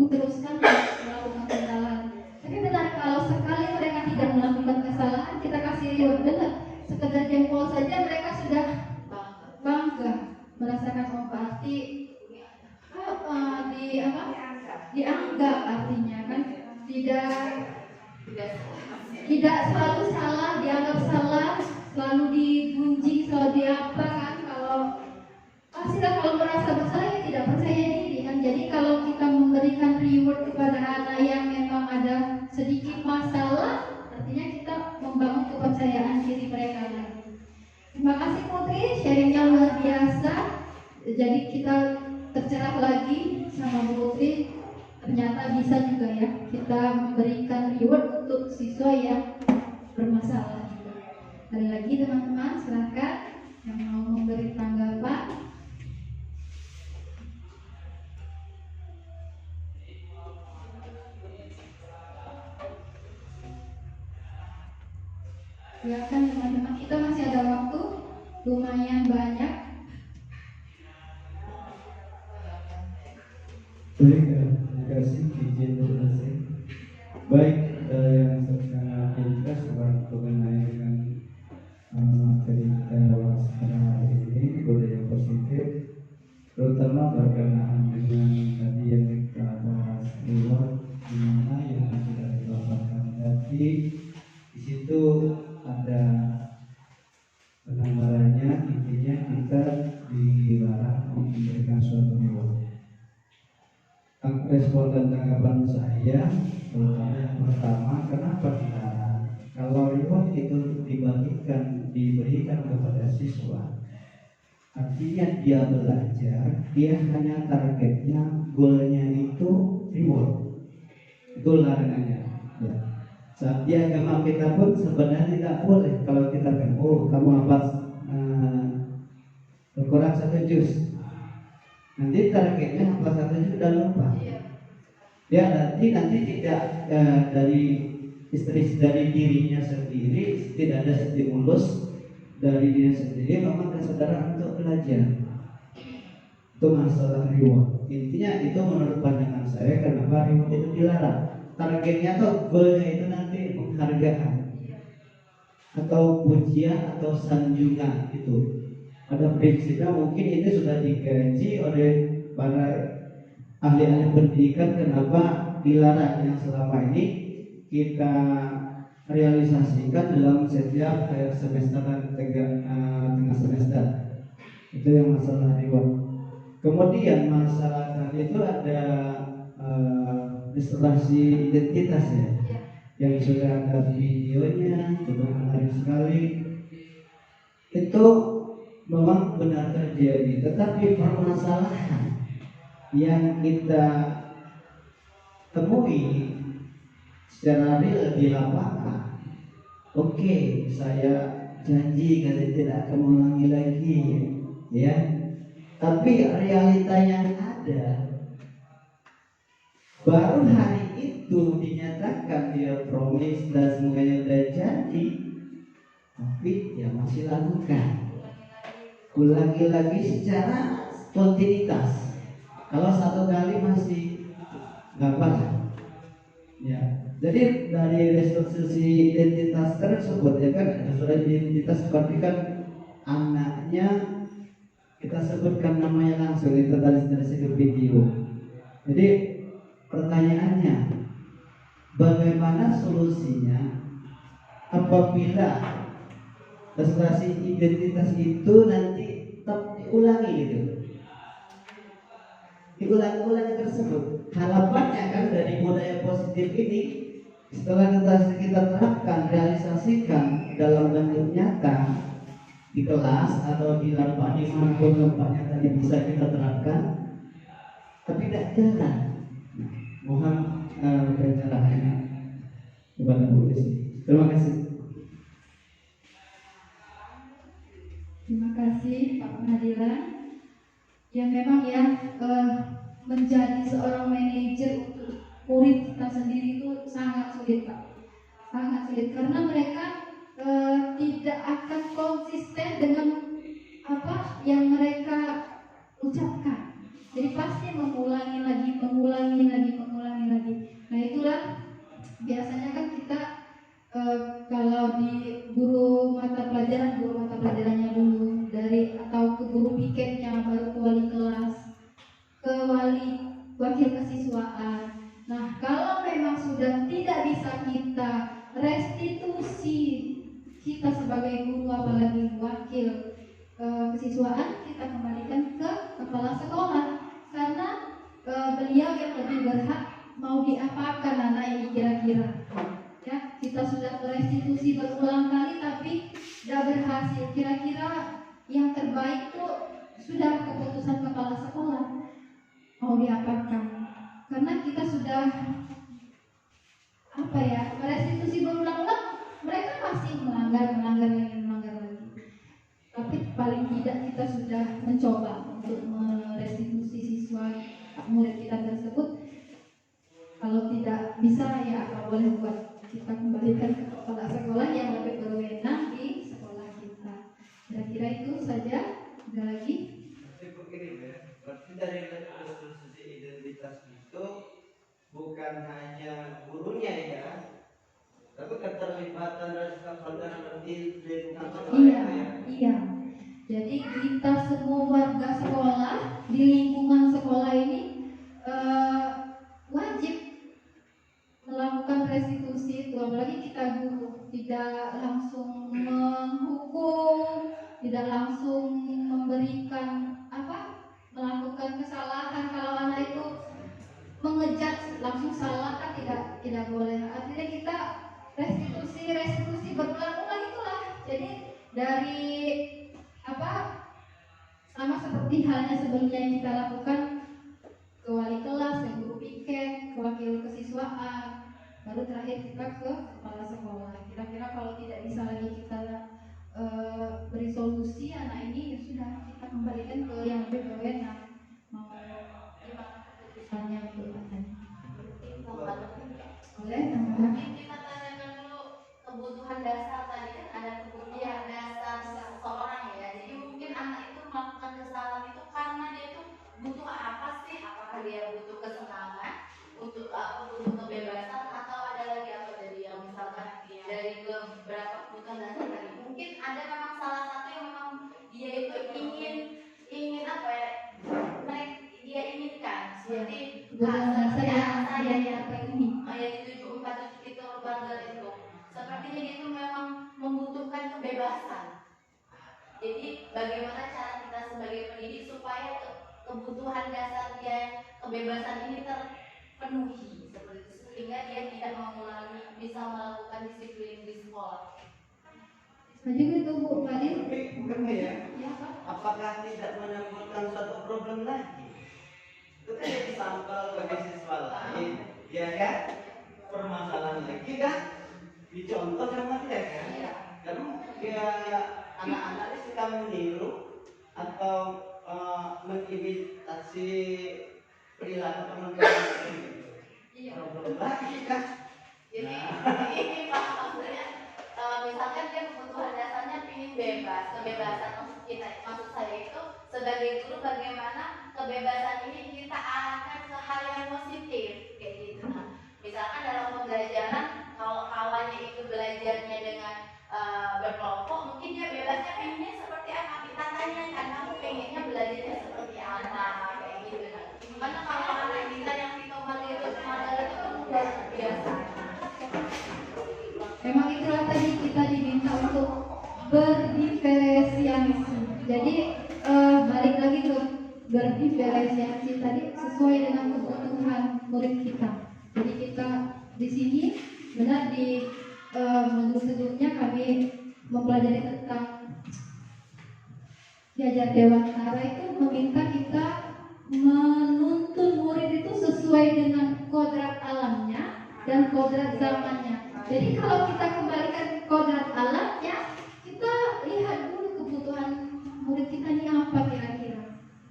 [SPEAKER 2] terus kan melakukan kesalahan. Tapi benar, kalau sekali mereka tidak melakukan kesalahan, kita kasih reward. Benar, sekedar jempol saja mereka sudah bangga, merasakan oh berarti dianggap, artinya kan tidak selalu salah, dianggap salah, selalu digunjing, selalu diapa kan. Pastilah kalau merasa bersalah ya tidak percaya diri kan. Jadi kalau kita memberikan reward kepada anak yang memang ada sedikit masalah, artinya kita membangun kepercayaan diri mereka lagi. Terima kasih Putri, sharingnya luar biasa. Jadi kita tercerah lagi sama Putri. Ternyata bisa juga ya kita memberikan reward untuk siswa yang bermasalah juga. Sekali lagi teman-teman, silakan yang mau memberi tanggapan. Silakan teman-teman, kita masih ada waktu lumayan banyak.
[SPEAKER 6] Baik, terima kasih izin donasi. Baik, yang sangat jelas mengenai dengan materi kita bahas pada hari ini, budaya positif, terutama berkenaan dengan tadi yang kita bahas reward, di mana yang sudah dilaporkan tadi. Di situ ada penambahannya, intinya kita dilarang memberikan suatu reward. Respon dan tanggapan saya, terutama yang pertama, kenapa dilarang? Kalau reward itu diberikan kepada siswa, artinya dia belajar, dia hanya targetnya, goalnya itu reward, itu larangannya. Ya. Saat di agama kita pun sebenarnya tidak boleh kalau kita kan, oh kamu hafal Al-Quran 1 juz, nanti targetnya hafal 1 juz udah lupa. Ya nanti tidak dari dirinya sendiri, tidak ada stimulus dari dirinya sendiri, memang kesadaran untuk belajar. Itu masalah reward. Intinya itu menurut pandangan saya, kenapa reward itu dilarang. Targetnya atau goalnya itu nanti penghargaan atau pujian atau sanjungan itu. Pada prinsipnya mungkin ini sudah digaji oleh para ahli-ahli pendidikan, kenapa dilarang yang selama ini kita realisasikan dalam setiap semester dan tengah semester. Itu yang masalah reward. Kemudian masalah tadi itu ada restorasi identitas ya, yang sudah ada videonya, cukup menarik sekali. Itu memang benar terjadi, tetapi permasalahan yang kita temui secara real di lapangan, oke, saya janji kali tidak akan mengulangi lagi, ya. Tapi realitanya ada. Baru hari itu dinyatakan dia promise dan semuanya udah jadi, tapi dia masih lakukan, ulangi lagi secara kontinuitas. Kalau satu kali masih nggak apa-apa, ya. Jadi dari restrukturisasi identitas tersebut ya kan, restrukturisasi identitas seperti kan anaknya kita sebutkan namanya langsung, itu dari segi video. Jadi pertanyaannya, bagaimana solusinya apabila restorasi identitas itu nanti tetap diulangi gitu, diulang-ulangi tersebut. Harapannya kan dari budaya positif ini, setelah kita terapkan, realisasikan dalam bentuk nyata di kelas atau di lapangan dimanapun tempatnya tadi bisa kita terapkan, tapi tidak jalan. Nah, mohon pencerahannya kepada Bu Desi. Terima kasih.
[SPEAKER 2] Terima kasih Pak Pengadilan. Yang memang ya menjadi seorang manajer untuk murid kita sendiri itu sangat sulit Pak, sangat sulit karena mereka tidak akan konsisten dengan apa yang mereka ucapkan. Jadi pasti mengulangi lagi. Nah itulah biasanya kan kita kalau di guru mata pelajarannya dulu dari atau ke guru piketnya, baru ke wali kelas, ke wali wakil kesiswaan. Nah kalau memang sudah tidak bisa kita restitusi kita sebagai guru, apalagi wakil kesiswaan, kita kembalikan ke kepala sekolah karena beliau yang lebih berhak mau diapakan anak ini kira-kira. Ya, kita sudah restitusi berulang kali tapi tidak berhasil. Kira-kira yang terbaik itu sudah keputusan kepala sekolah mau diapakan. Karena kita sudah restitusi berulang-ulang, mereka masih melanggar lagi. Tapi paling tidak kita sudah mencoba untuk merestitusi siswa murid kita tersebut. Kalau tidak bisa ya apa boleh buat kita kembalikan ke kepala sekolah yang lebih berwenang di sekolah kita. Kira-kira itu saja. Ada lagi?
[SPEAKER 6] Berarti dari restitusi identitas itu bukan hanya gurunya ya, tapi keterlibatan dari saudara berarti di lingkungan sekolah ya.
[SPEAKER 2] Iya. Jadi kita semua warga sekolah di lingkungan sekolah ini wajib melakukan restitusi itu, apalagi kita guru, tidak langsung menghukum, tidak langsung memberikan melakukan kesalahan. Kalau anak itu mengejat langsung salah kan tidak boleh. Artinya kita restitusi berulang-ulang itulah. Jadi dari sama seperti halnya sebelumnya yang kita lakukan ke wali kelas, ke guru piket, ke wakil kesiswaan, baru terakhir kita ke kepala sekolah. Kira-kira kalau tidak bisa lagi kita beri solusi anak ini, ya sudah kita kembalikan ke yang lebih berwenang. Mau gimana keputusannya untuk anak? Boleh tambah?
[SPEAKER 4] Mungkin kita tanyakan dulu kebutuhan dasar tadi, kan ada kebutuhan dasar seseorang ya. Jadi mungkin anak itu melakukan kesalahan itu karena dia itu butuh apa sih? Apakah dia butuh kesenangan, butuh kebebasan, atau ada lagi apa tadi yang misalkan dari beberapa kebutuhan dasar tadi? Mungkin ada memang salah satu yang memang dia itu ingin apa ya? Dia inginkan seperti yang di 747 itu bangga itu. Sepertinya dia itu memang membutuhkan kebebasan. Jadi bagaimana cara kita sebagai pendidik supaya kebutuhan dasar dia, kebebasan ini terpenuhi seperti itu, sehingga dia tidak bisa melakukan disiplin di sekolah.
[SPEAKER 2] Juga itu Bu Fadil.
[SPEAKER 6] Tapi bukan ya?
[SPEAKER 2] Ya Pak.
[SPEAKER 6] Apakah tidak menimbulkan suatu problem lagi? Itu kan jadi sampel bagi siswa lain, ya kan? Permasalahan lagi kan? Dicontoh sama dia kan? Karena dia anak-anak ini suka meniru atau mengimitasi perilaku teman-teman. Problem lagi kan?
[SPEAKER 4] Jadi ini Pak, maksudnya misalkan dia kebutuhan dasarnya ingin bebas, kebebasan maksud saya itu sebagai guru bagaimana kebebasan ini kita arahkan ke hal yang positif kayak gitu. Nah, misalkan dalam pembelajaran kalau kawannya itu belajarnya dengan berkelompok, mungkin dia bebasnya pengennya seperti apa? Kita tanyakan, kamu pengennya
[SPEAKER 2] itulah tadi kita diminta untuk berdiferensiasi. Jadi balik lagi ke berdiferensiasi tadi sesuai dengan kebutuhan murid kita. Jadi kita di sini benar di modul sebelumnya kami mempelajari tentang Jajar Dewantara itu meminta kita menuntun murid itu sesuai dengan kodrat alamnya dan kodrat zamannya. Jadi kalau kita kembalikan kodrat alamnya, kita lihat dulu kebutuhan murid kita ini apa kira-kira.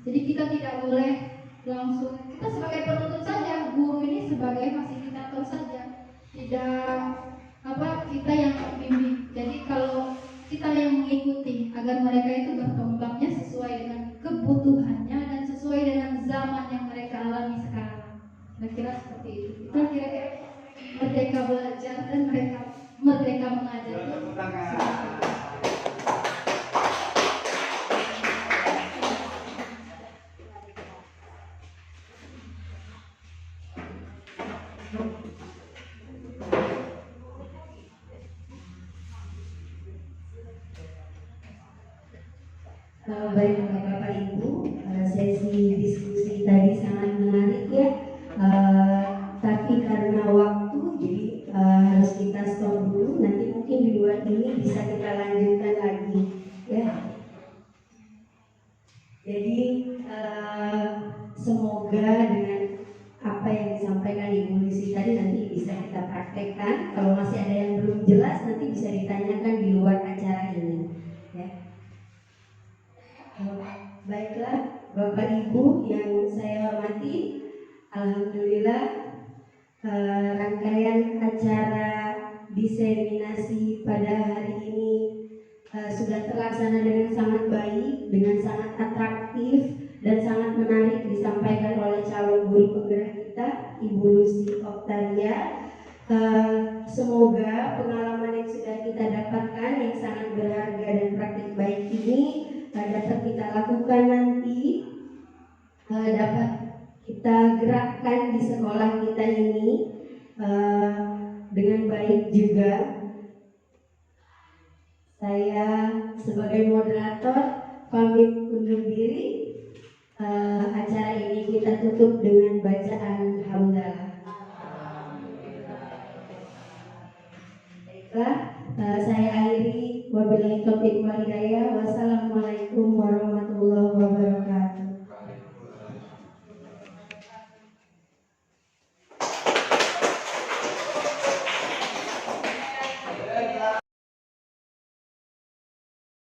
[SPEAKER 2] Jadi kita tidak boleh langsung, kita sebagai penuntut saja, guru ini sebagai fasilitator saja, tidak kita yang membimbing. Jadi kalau kita yang mengikuti agar mereka itu berkembangnya sesuai dengan kebutuhannya dan sesuai dengan zaman yang mereka alami sekarang. Kira-kira seperti itu. Kita kira-kira merdeka belajar dan mereka merdeka mengajar.
[SPEAKER 1] Baik Bapak Ibu, sesi diskusi tadi sangat menarik ya. Tapi karena waktu, jadi harus kita stop dulu. Nanti mungkin di luar ini bisa kita lanjutkan lagi ya. Jadi semoga dengan apa yang disampaikan Ibu Lucy tadi nanti bisa kita praktekkan. Kalau masih ada yang belum jelas nanti bisa ditanyakan di luar acara ini ya. Baiklah Bapak Ibu yang saya hormati, alhamdulillah rangkaian acara diseminasi pada hari ini sudah terlaksana dengan sangat baik, dengan sangat atraktif dan sangat menarik disampaikan oleh calon guru penggerak kita Ibu Lucy Oktaria. Semoga pengalaman yang sudah kita dapatkan yang sangat berharga dan praktik baik ini dapat kita lakukan nanti, dapat kita gerakkan di sekolah kita ini dengan baik juga. Saya sebagai moderator pamit undur diri. Acara ini kita tutup dengan bacaan hamdalah. Baiklah, saya akhiri. Wabillahi taufiq wal hidayah. Wassalamualaikum warahmatullahi wabarakatuh.